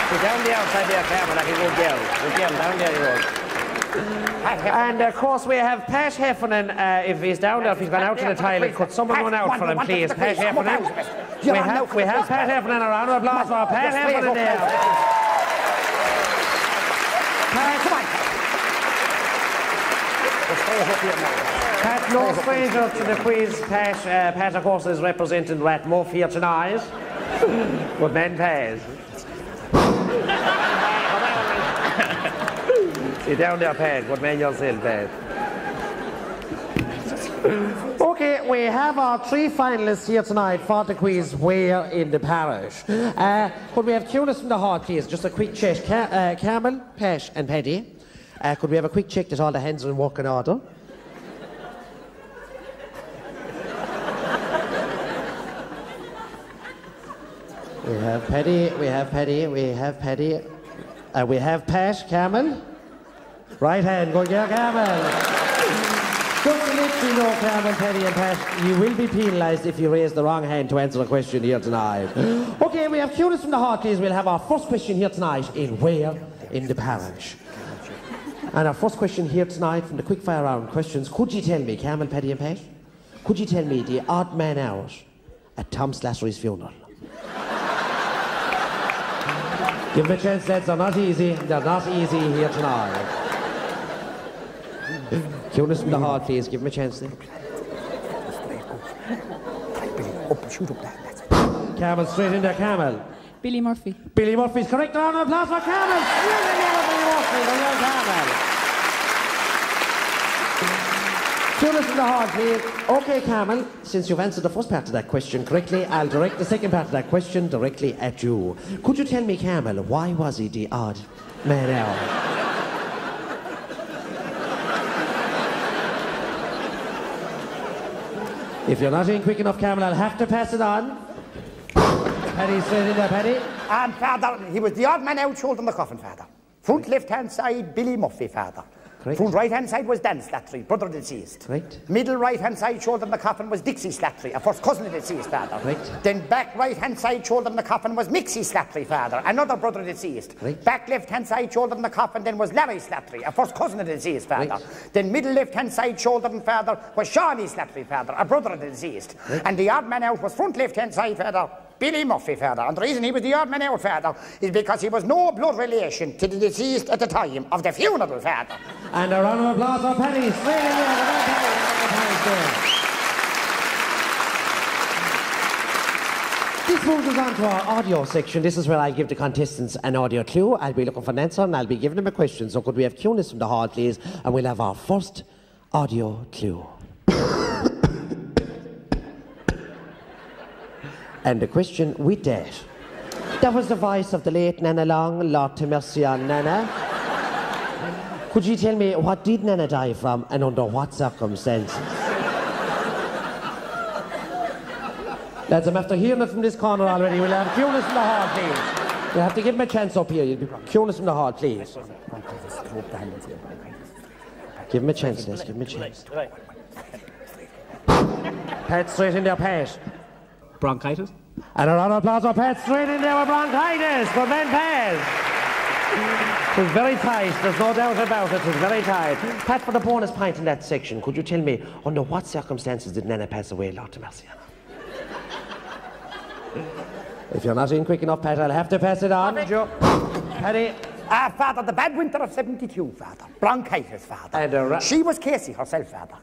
Go down the outside there, Carmel, like a good girl. Good girl, down there you go. And of course we have Pat Heffernan, if he's down there, if he's gone out to the toilet, could someone run out for him, please? Pat Heffernan. We have Pat Heffernan, a round of applause for Pat Heffernan there. Pat, no stranger to the quiz. Pat, of course, is representing Ratmuff here tonight. Good man, Pat. Sit down there, Pat. Good man yourself, Pat. Okay, we have our 3 finalists here tonight for the quiz Where in the Parish. Could we have tuners from the hall, please? Just a quick check. Carmel, Pat and Paddy. Could we have a quick check that all the hands are in working order? We have Paddy, we have Paddy, we have Paddy. We have Pat, Carmel. Right hand, go yeah, Carmel. Just to let you know, Carmel, Paddy and Pat, you will be penalised if you raise the wrong hand to answer a question here tonight. Okay, we have curious from the heart, please. We'll have our first question here tonight in Where in the Parish. And our first question here tonight from the quickfire round questions. Could you tell me, Carmel, Paddy and Pat, could you tell me the odd man out at Tom Slattery's funeral? Give them a chance, lads. They're not easy. They're not easy here tonight. Jonas from the heart, please. Give him a chance then. Shoot up that. Carmel, straight in there, Carmel. Billy Murphy. Billy Murphy's correct. Round of applause for Carmel. Billy Murphy, Carmel. Jonas from the heart, please. Okay, Carmel, since you've answered the first part of that question correctly, I'll direct the second part of that question directly at you. Could you tell me, Carmel, why was he the odd man out? If you're not in quick enough, Carmel, I'll have to pass it on. Paddy, straight in there, Paddy. Father, he was the odd man out shouldering the coffin, Father. Front left-hand side, Billy Murphy, Father. Correct. Front right-hand side was Dan Slattery, brother of the deceased. Correct. Middle right-hand side shouldering the coffin was Dixie Slattery, a first cousin of the deceased, Father. Correct. Then back right-hand side shouldering the coffin was Mixie Slattery, Father, another brother of the deceased. Correct. Back left-hand side shouldering the coffin then was Larry Slattery, a first cousin of the deceased, Father. Correct. Then middle left-hand side shouldering, Father, was Shawnee Slattery, Father, a brother of the deceased. Correct. And the odd man out was front left-hand side, Father, Billy Murphy, father. And the reason he was the odd man out, father, is because he was no blood relation to the deceased at the time of the funeral, father. And a round of applause for Paddy. Straight in there, the Paddy there. This moves us on to our audio section. This is where I give the contestants an audio clue. I'll be looking for an answer and I'll be giving them a question. So could we have cueness from the hall, please? And we'll have our first audio clue. And the question with that. That was the voice of the late Nana Long, Lord to mercy on Nana. Could you tell me what did Nana die from and under what circumstances? Lads, I'm after hearing it from this corner already. We'll have cueness from the hall, please. You'll have to give him a chance up here. You'll be cueness from the hall, please. Give him a chance, Les. Give him a chance. Pat, straight in there, Pat. Bronchitis? And a round of applause for Pat, straight in there with bronchitis. Good man, Pat. It was very tight. There's no doubt about it. It was very tight. Pat, for the bonus pint in that section, could you tell me under what circumstances did Nana pass away, Lord to mercy on her? If you're not in quick enough, Pat, I'll have to pass it on. Paddy. Father, the bad winter of 72, father. Bronchitis, father. And she was Casey herself, father.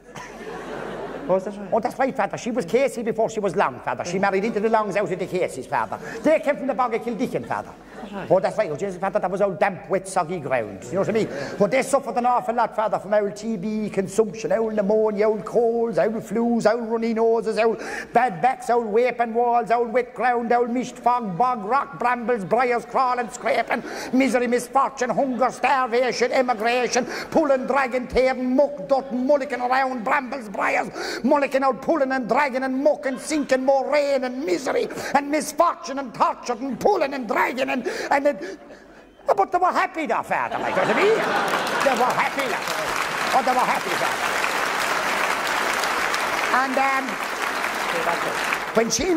Oh, is that right? Oh, that's right, father. She was Casey before she was Long, father. She married into the Longs out of the Caseys, father. They came from the bog of Kildicken, father. Right. Oh, that's right. Oh, Jesus, father, that was old damp, wet, soggy ground. You know what I mean? But they suffered an awful lot, father, from old TB consumption, old pneumonia, old colds, old flus, old runny noses, old bad backs, old waping walls, old wet ground, old mist fog, bog, rock, brambles, briars, crawling, scraping, misery, misfortune, hunger, starvation, emigration, pulling, dragging, tearing, muck, dot, mullicking around, brambles, briars, mullicking out, pulling and dragging and mucking, sinking, more rain and misery and misfortune and torture and pulling and dragging and but they were happy, though, father, like what I mean. They were happy, oh, they were happy, father. And when she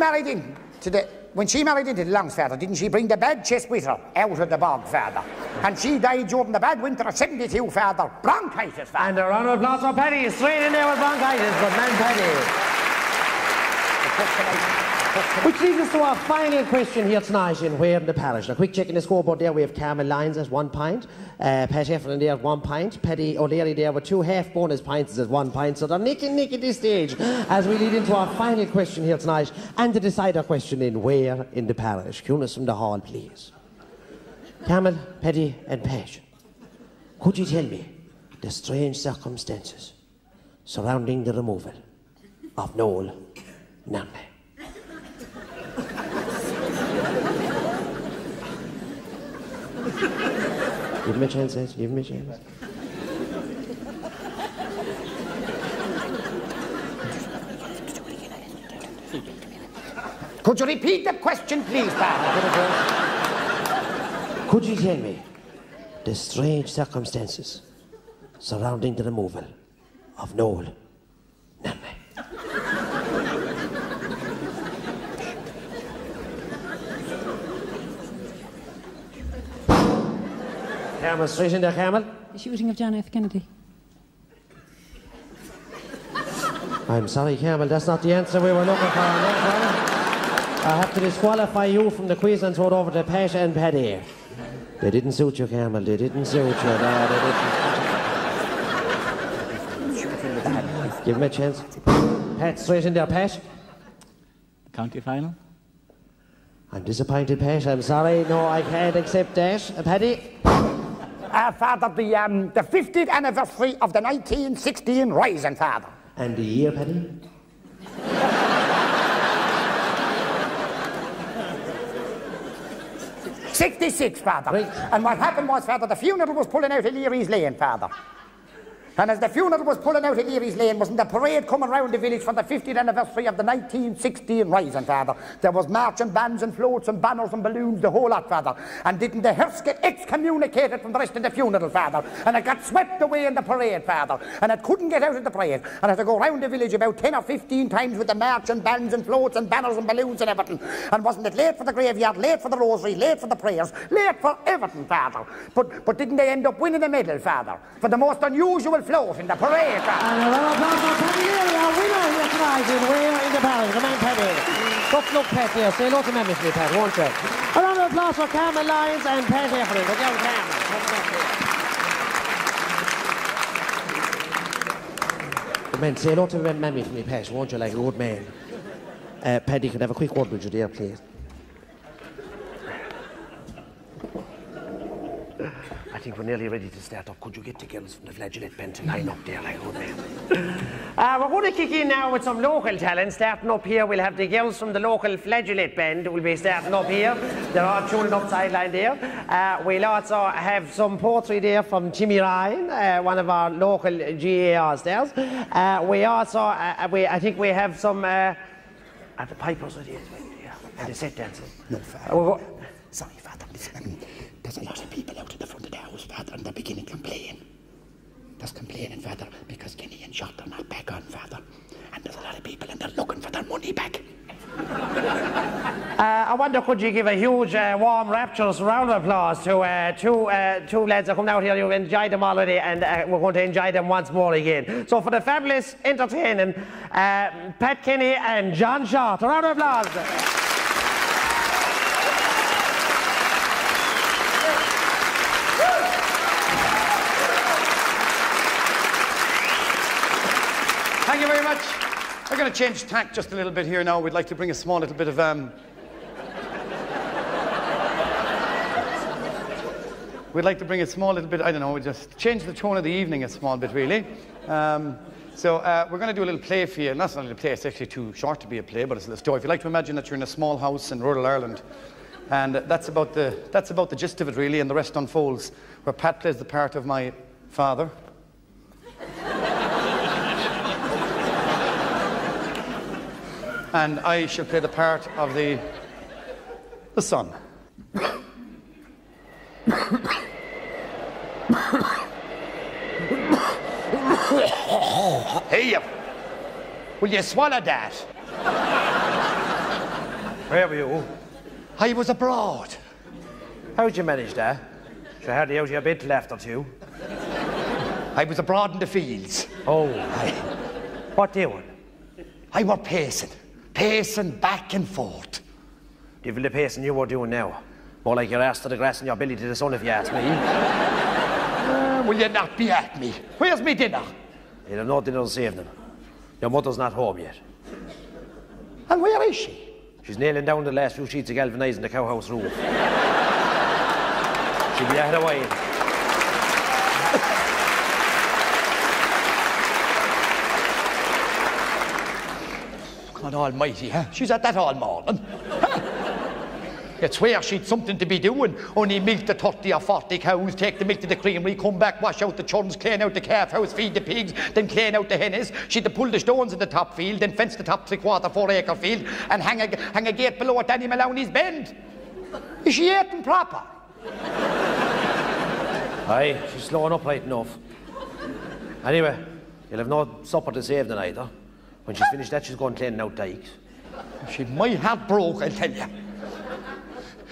married into the Longs, father, didn't she bring the bad chest with her out of the bog, father? And she died during the bad winter of 72, father. Bronchitis, father. And a round of applause for Paddy, straight in there with bronchitis, but man Paddy. Which leads us to our final question here tonight in Where in the Parish. A quick check in the scoreboard there. We have Carmel Lyons at 1 pint, Pat Heffernan there at 1 pint, Paddy O'Leary there with 2 half bonus pints at 1 pint. So they're nick at this stage as we lead into our final question here tonight and the decider question in Where in the Parish. Cueness from the hall, please. Carmel, Paddy and Pat, could you tell me the strange circumstances surrounding the removal of Noel Namby? Give him a chance, Ed. Give him a chance. Could you repeat the question, please, father? Could you tell me the strange circumstances surrounding the removal of Noel Namby? Carmel, straight in there, Carmel. The shooting of John F. Kennedy. I'm sorry, Carmel, that's not the answer we were looking for. No, I have to disqualify you from the quiz and throw it over to Pat and Paddy. They didn't suit you, Carmel. They didn't suit you. No, they didn't. Give him a chance. Pat, straight in there, Pat. County final? I'm disappointed, Pat. I'm sorry. No, I can't accept that. Paddy? Father, the 50th anniversary of the 1916 Rising, father. And the year, Paddy? '66, father. Right. And what happened was, father, the funeral was pulling out of Leary's Lane, father. And as the funeral was pulling out of Leary's Lane, wasn't the parade coming round the village for the 50th anniversary of the 1916 Rising, father? There was marching bands and floats and banners and balloons, the whole lot, father. And didn't the hearse get excommunicated from the rest of the funeral, father? And it got swept away in the parade, father. And it couldn't get out of the parade. And had to go round the village about 10 or 15 times with the marching bands and floats and banners and balloons and everything. And wasn't it late for the graveyard, late for the rosary, late for the prayers, late for everything, father? But didn't they end up winning a medal, father? For the most unusual float in the parade, father. And a round of applause for Paddy, our winner here tonight in Where in the Parish. Come on, Paddy. Tough luck, Pat, there. Say hello to Mammy for me, Pat, won't you? A round of applause for Carmen Lyons and Pat Heffernan. Good young Carmen. Man, say hello to Mammy for me, Pat, won't you, like a good man? Paddy, can I have a quick word with you there, please? I think we're nearly ready to start up. Could you get the girls from the Flageolet Band to line up there like a good man? We're going to kick in now with some local talent. Starting up here, we'll have the girls from the local Flageolet Band will be starting up here. They're all tuning up sideline there. We'll also have some poetry there from Jimmy Ryan, one of our local GAR stars. We also, I think we have some... the pipers are there, yeah, and the set dancers. No, Father. Sorry, Father, listen. There's a lot of people out at the front of the house, Father, and they're beginning to complain. There's complaining, Father, because Kenny and Shot are not back on, Father. And there's a lot of people and they're looking for their money back. I wonder, could you give a huge, warm, rapturous round of applause to two lads that come out here. You've enjoyed them already, and we're going to enjoy them once more again. So for the fabulous, entertaining Pat Kenny and John Short, a round of applause. Thank you very much. We're going to change tack just a little bit here now. We'd like to bring a small little bit of... We'd like to bring a small little bit, I don't know, just change the tone of the evening a small bit, really. So we're going to do a little play for you. And that's not a little play, it's actually too short to be a play, but it's a little story. If you like to imagine that you're in a small house in rural Ireland, and that's about the gist of it, really, and the rest unfolds, where Pat plays the part of my father. And I shall play the part of the son. Hey, will you swallow that? Where were you? I was abroad. How'd you manage that? You hardly out of your bed till after 2. I was abroad in the fields. Oh. What doing? I were pacing back and forth. Even the pacing you were doing now. More like your ass to the grass and your belly to the sun, if you ask me. Will you not be at me? Where's me dinner? You have no dinner this evening. Your mother's not home yet. And where is she? She's nailing down the last few sheets of galvanising the cowhouse roof. She'll be out of the way. God almighty, huh? She's at that all morning. It's where she'd something to be doing. Only milk the 30 or 40 cows, take the milk to the creamery, come back, wash out the churns, clean out the calf house, feed the pigs, then clean out the hennies. She'd to pull the stones in the top field, then fence the top 3/4, 4 acre field, and hang a gate below at Danny Maloney's Bend. Is she eating proper? Aye, she's slowing up right enough. Anyway, you'll have no supper this evening either. When she's finished that, she's going cleaning out dikes. She might have broke, I'll tell you.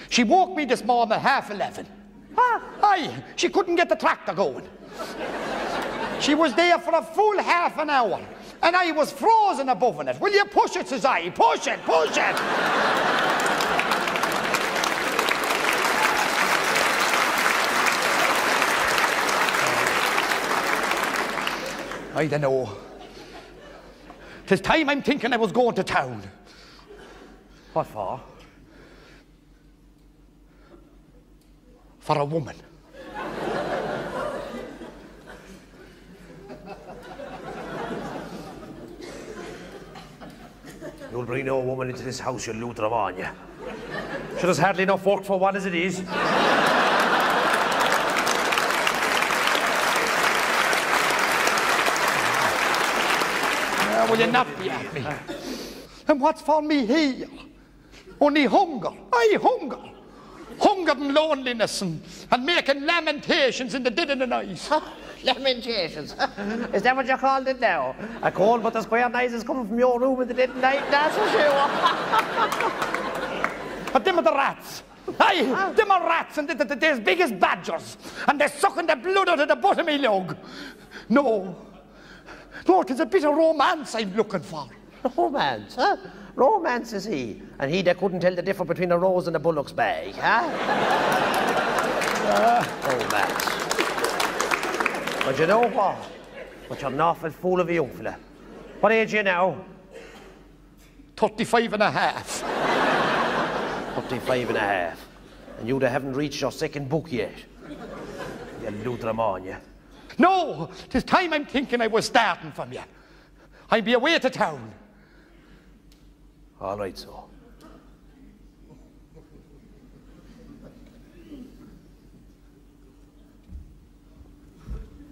She woke me this morning at 11:30. Aye, she couldn't get the tractor going. She was there for a full half an hour, and I was frozen above it. Will you push it, says I? Push it, push it. I don't know. 'Tis time I'm thinking I was going to town. What for? For a woman. You'll bring no woman into this house, you'll loot her on you. Sure, there's hardly enough work for one as it is. Will you not be at me? And what's for me here? Only hunger. Aye, hunger. Hunger and loneliness and making lamentations in the dead of the night. Lamentations? Is that what you called it now? A cold but the square night is coming from your room in the dead of night, that's for sure. But them are the rats. Aye, them are rats and they're as big as badgers. And they're sucking the blood out of the bottom of my lug. No, it's a bit of romance I'm looking for. Romance, huh? Romance is he. And he that couldn't tell the difference between a rose and a bullock's bag, huh? Romance. But you know what? But you're an awful fool of a young fella. What age are you now? 35 and a half. 35 and a half. And you that haven't reached your second book yet. You Lutheran on you. No, 'tis time I'm thinking I was starting from you. I'll be away to town. All right, so.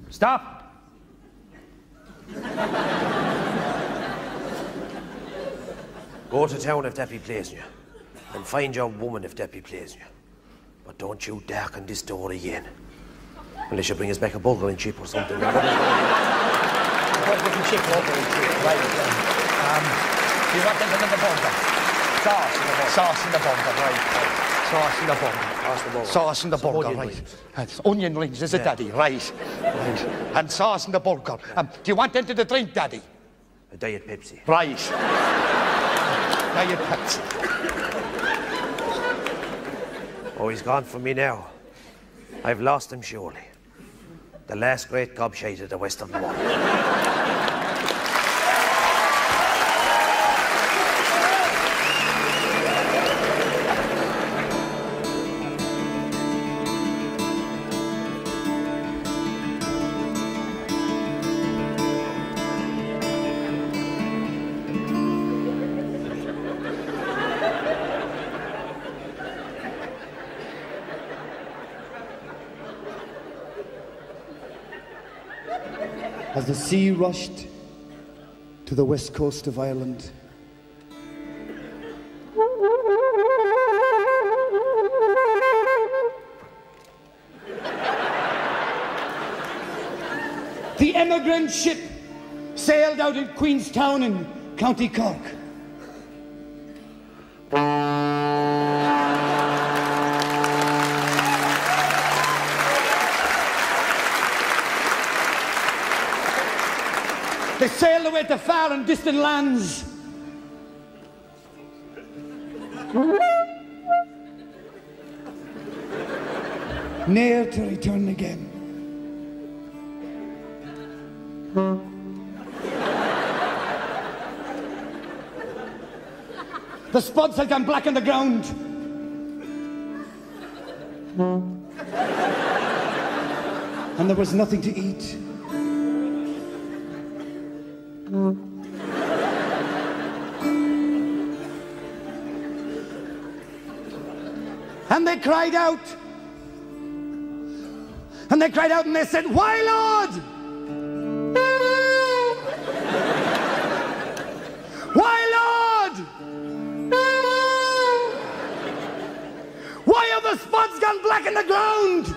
Stop! Go to town if that be pleasing you. And find your woman if that be pleasing you. But don't you darken this door again. Unless you bring us back a burger and chip or something. Burger and chip. Right. Do you want them in the burger? Sauce in the burger, right. Sauce in the burger. Sauce in the burger, right. That's onion rings, is it, Daddy? Right. And sauce in the burger. Do you want them to the drink, Daddy? A Diet Pepsi. Right. Diet Pepsi. Oh, he's gone from me now. I've lost him surely. The last great gobshite of the Western Wall. As the sea rushed to the west coast of Ireland, the emigrant ship sailed out in Queenstown in County Cork. They sailed away to far and distant lands. Ne'er to return again. The spuds had gone black on the ground. And there was nothing to eat. And they cried out. And they cried out and they said, "Why, Lord? Why, Lord? Why are the spuds gone black in the ground?"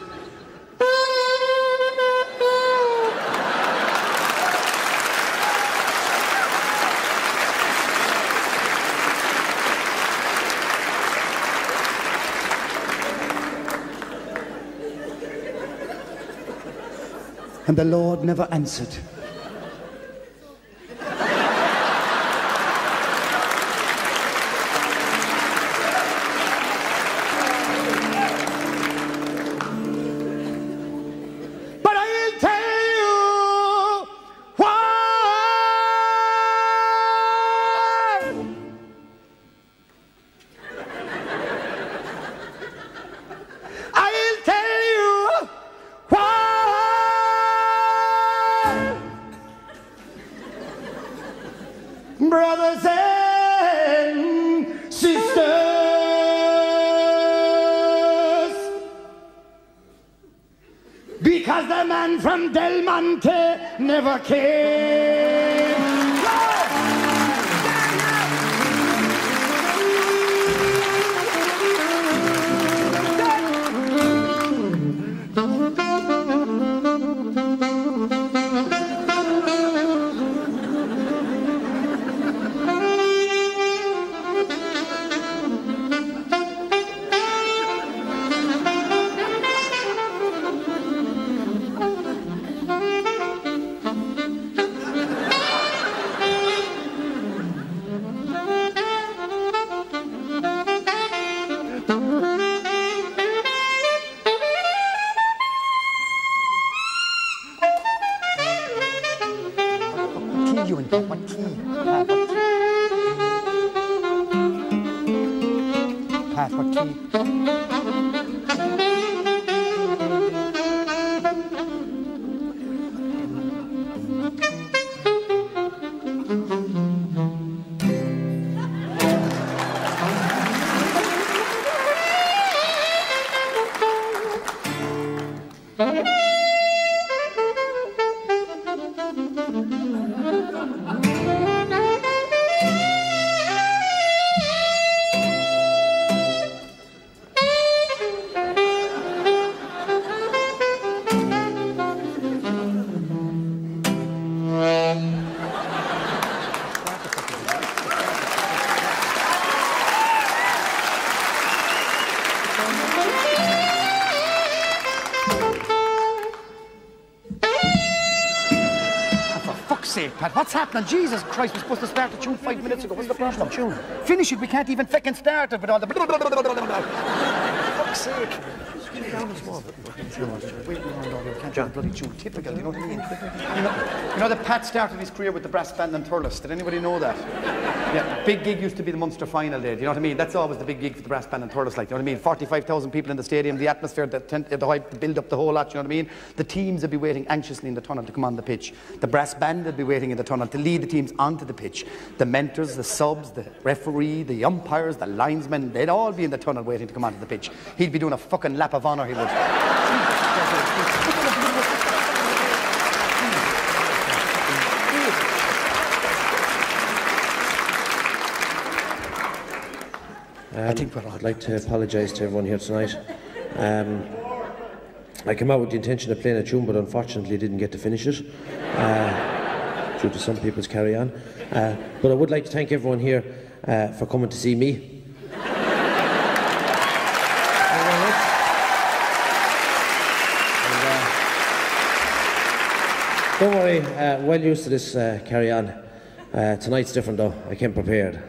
And the Lord never answered. But I'll tell you why. I'll tell you why. Brothers and sisters, because the man from Del Monte never came. you in? What key? Pat, what key? Pat, what's happening? Jesus Christ, we're supposed to start the tune 5 minutes ago. What's the problem? Tune. Finish it. We can't even fucking start it with all the... fuck's sake. John, bloody tune. Typical, you know what I mean? You know that Pat started his career with the brass band and Thurles. Did anybody know that? Yeah, big gig used to be the Munster final day. Do you know what I mean? That's always the big gig for the brass band and Thurles, like, you know what I mean? 45,000 people in the stadium, the atmosphere, the hype, the build up, the whole lot, you know what I mean? The teams would be waiting anxiously in the tunnel to come on the pitch. The brass band would be waiting in the tunnel to lead the teams onto the pitch. The mentors, the subs, the referee, the umpires, the linesmen, they'd all be in the tunnel waiting to come onto the pitch. He'd be doing a fucking lap of honour, he would. I'd like to apologise to everyone here tonight. I came out with the intention of playing a tune, but unfortunately didn't get to finish it due to some people's carry-on. But I would like to thank everyone here for coming to see me. Don't worry, well used to this carry-on. Tonight's different though, I came prepared.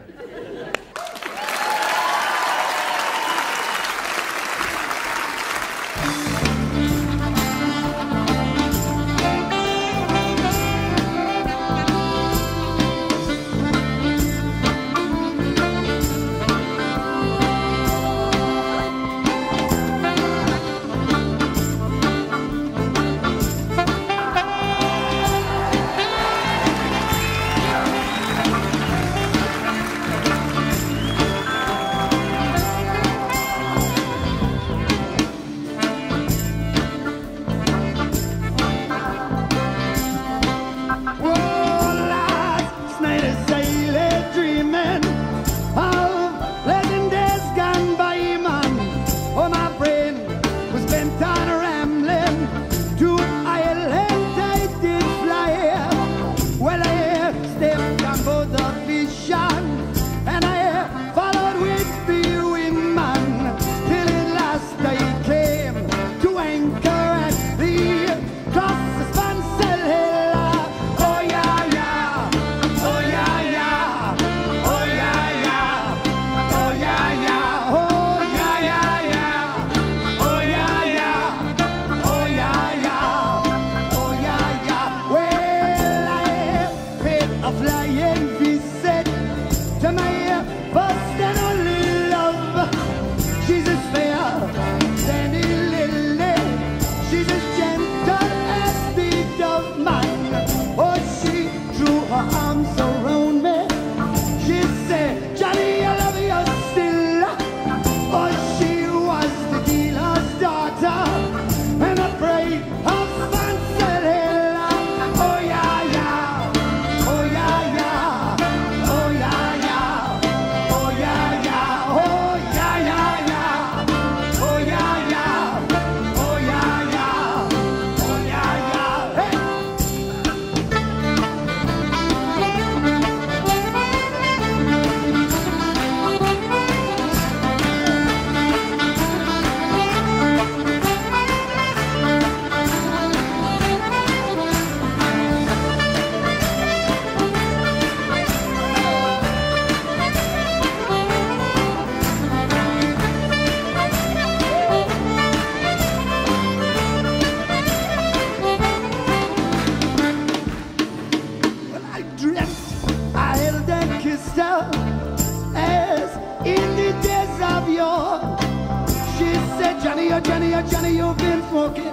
smoking,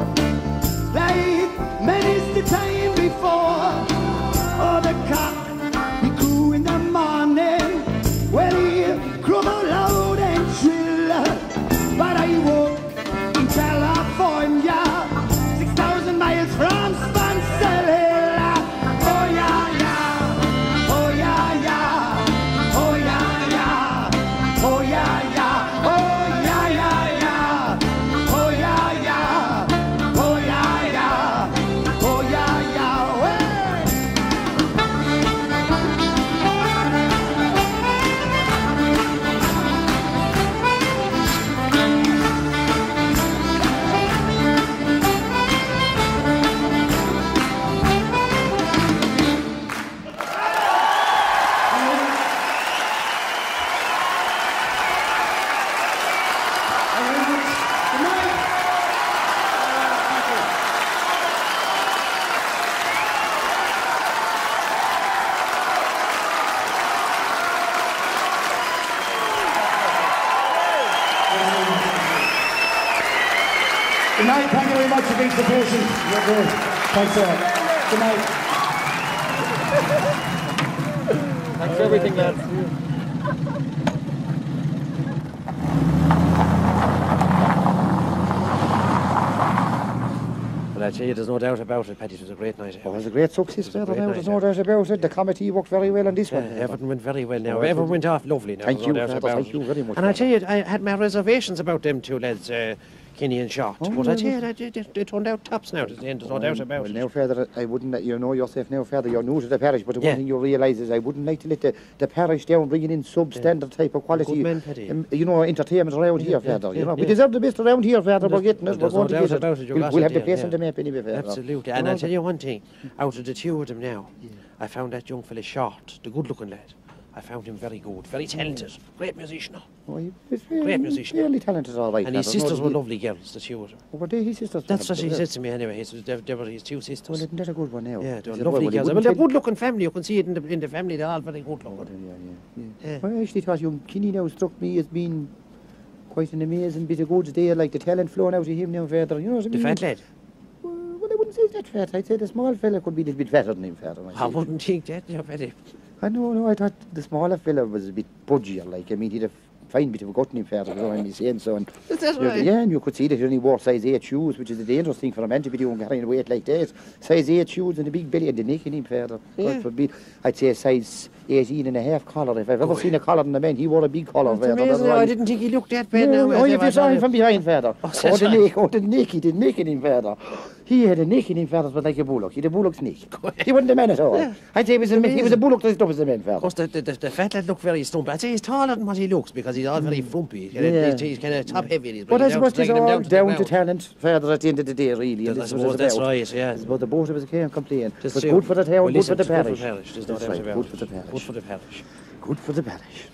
like many's the time before. Oh, the cock, he crew in the morning, well, he crew loud and shrill. But I woke in California, 6,000 miles from Spancel Hill. Oh, yeah, yeah, oh, yeah, yeah, oh, yeah, yeah, oh, yeah, yeah, oh, yeah, yeah, yeah, oh, yeah, yeah, oh, yeah, yeah, oh, yeah, yeah, well. Good night, thank you very much for being so patient. You're good. Thanks a lot. Good night. Thanks for everything, lads. Well, I tell you, there's no doubt about it, Paddy. It was a great night. Oh, it was a great success, It was a Father. great Now, night, there's no doubt about it. The committee worked very well on this one. Everything went very well now. Everyone went off lovely now. Thank there's you, no doubt Father. about Thank it. you very much. And I tell you, I had my reservations about them two lads, Kenny and Short. But I tell you, they turned out tops now. There's no doubt about Well, it. now, Father, I wouldn't let you know yourself now, Father. You're new to the parish, but the Yeah. one thing you realise is I wouldn't like to let the parish down, bringing in substandard type of quality, Good man, Paddy. you know, entertainment around here, Father. yeah, You know, we yeah. deserve the best around here, Father. We're getting it. We're There's going no to doubt get it. about it. You're We'll have the lost place it, on the map anyway, Father. Absolutely. You And know, I'll tell you one thing. Out of the two of them now, I found that young fella Short, the good-looking lad. I found him very good, very talented, great musician. oh, he was Great musician. Fairly talented, all right. And his Father. sisters No, were he- lovely girls, the two of them. Oh, were they his sisters? That's what Father? she said to me anyway. They were his two Well, sisters. isn't that a good one now? Yeah, He they were said, lovely he girls. Well, wouldn't they're tell- good-looking family. You can see it in the family. They're all very good-looking. Yeah. I actually thought young Kinney now struck me as being quite an amazing bit of goods there, like the talent flowing out of him now, Father. You know what I The mean? fat lad. Well, I wouldn't say that fat. I'd say the small fella could be a little bit fatter than him, Father. I wouldn't think that, you know, Paddy. I know, I thought the smaller fella was a bit pudgier, like, I mean, he'd a fine bit of a gut in him, Father, you know what I'm saying, so. And Is that you know, right? yeah, and you could see that he only wore size 8 shoes, which is a dangerous thing for a man to be doing, carrying weight like that. Size 8 shoes and a big belly and the neck in him, Father. Yeah. God forbid. I'd say size 18 and a half collar. If I've ever seen a collar in a man, he wore a big collar, That's Father. amazing. right. I didn't think he looked that bad now. Oh, if you saw him from behind, Father. Oh, Oh, that's the right. neck, he did neck in him, Father. He had a neck in him, Father, but like a bullock. He had a bullock's neck. He wasn't a man at all. Yeah. I'd say he was a bullock dressed up as a man, Father. Of course, the fat lad looked very stumpy. I'd say he's taller than what he looks because he's all very frumpy. He's kind of top-heavy. He's But I bringing suppose it's dragging him all the down to ground. talent, Father, at the end of the day, really. and I this is what suppose it's that's about. right, yeah. It's about the both of us can't complain. Just But true. good for the town, Well, good listen, for the it's good parish. There's no That's doubt right, about good it. for the parish. Good for the parish. Good for the parish.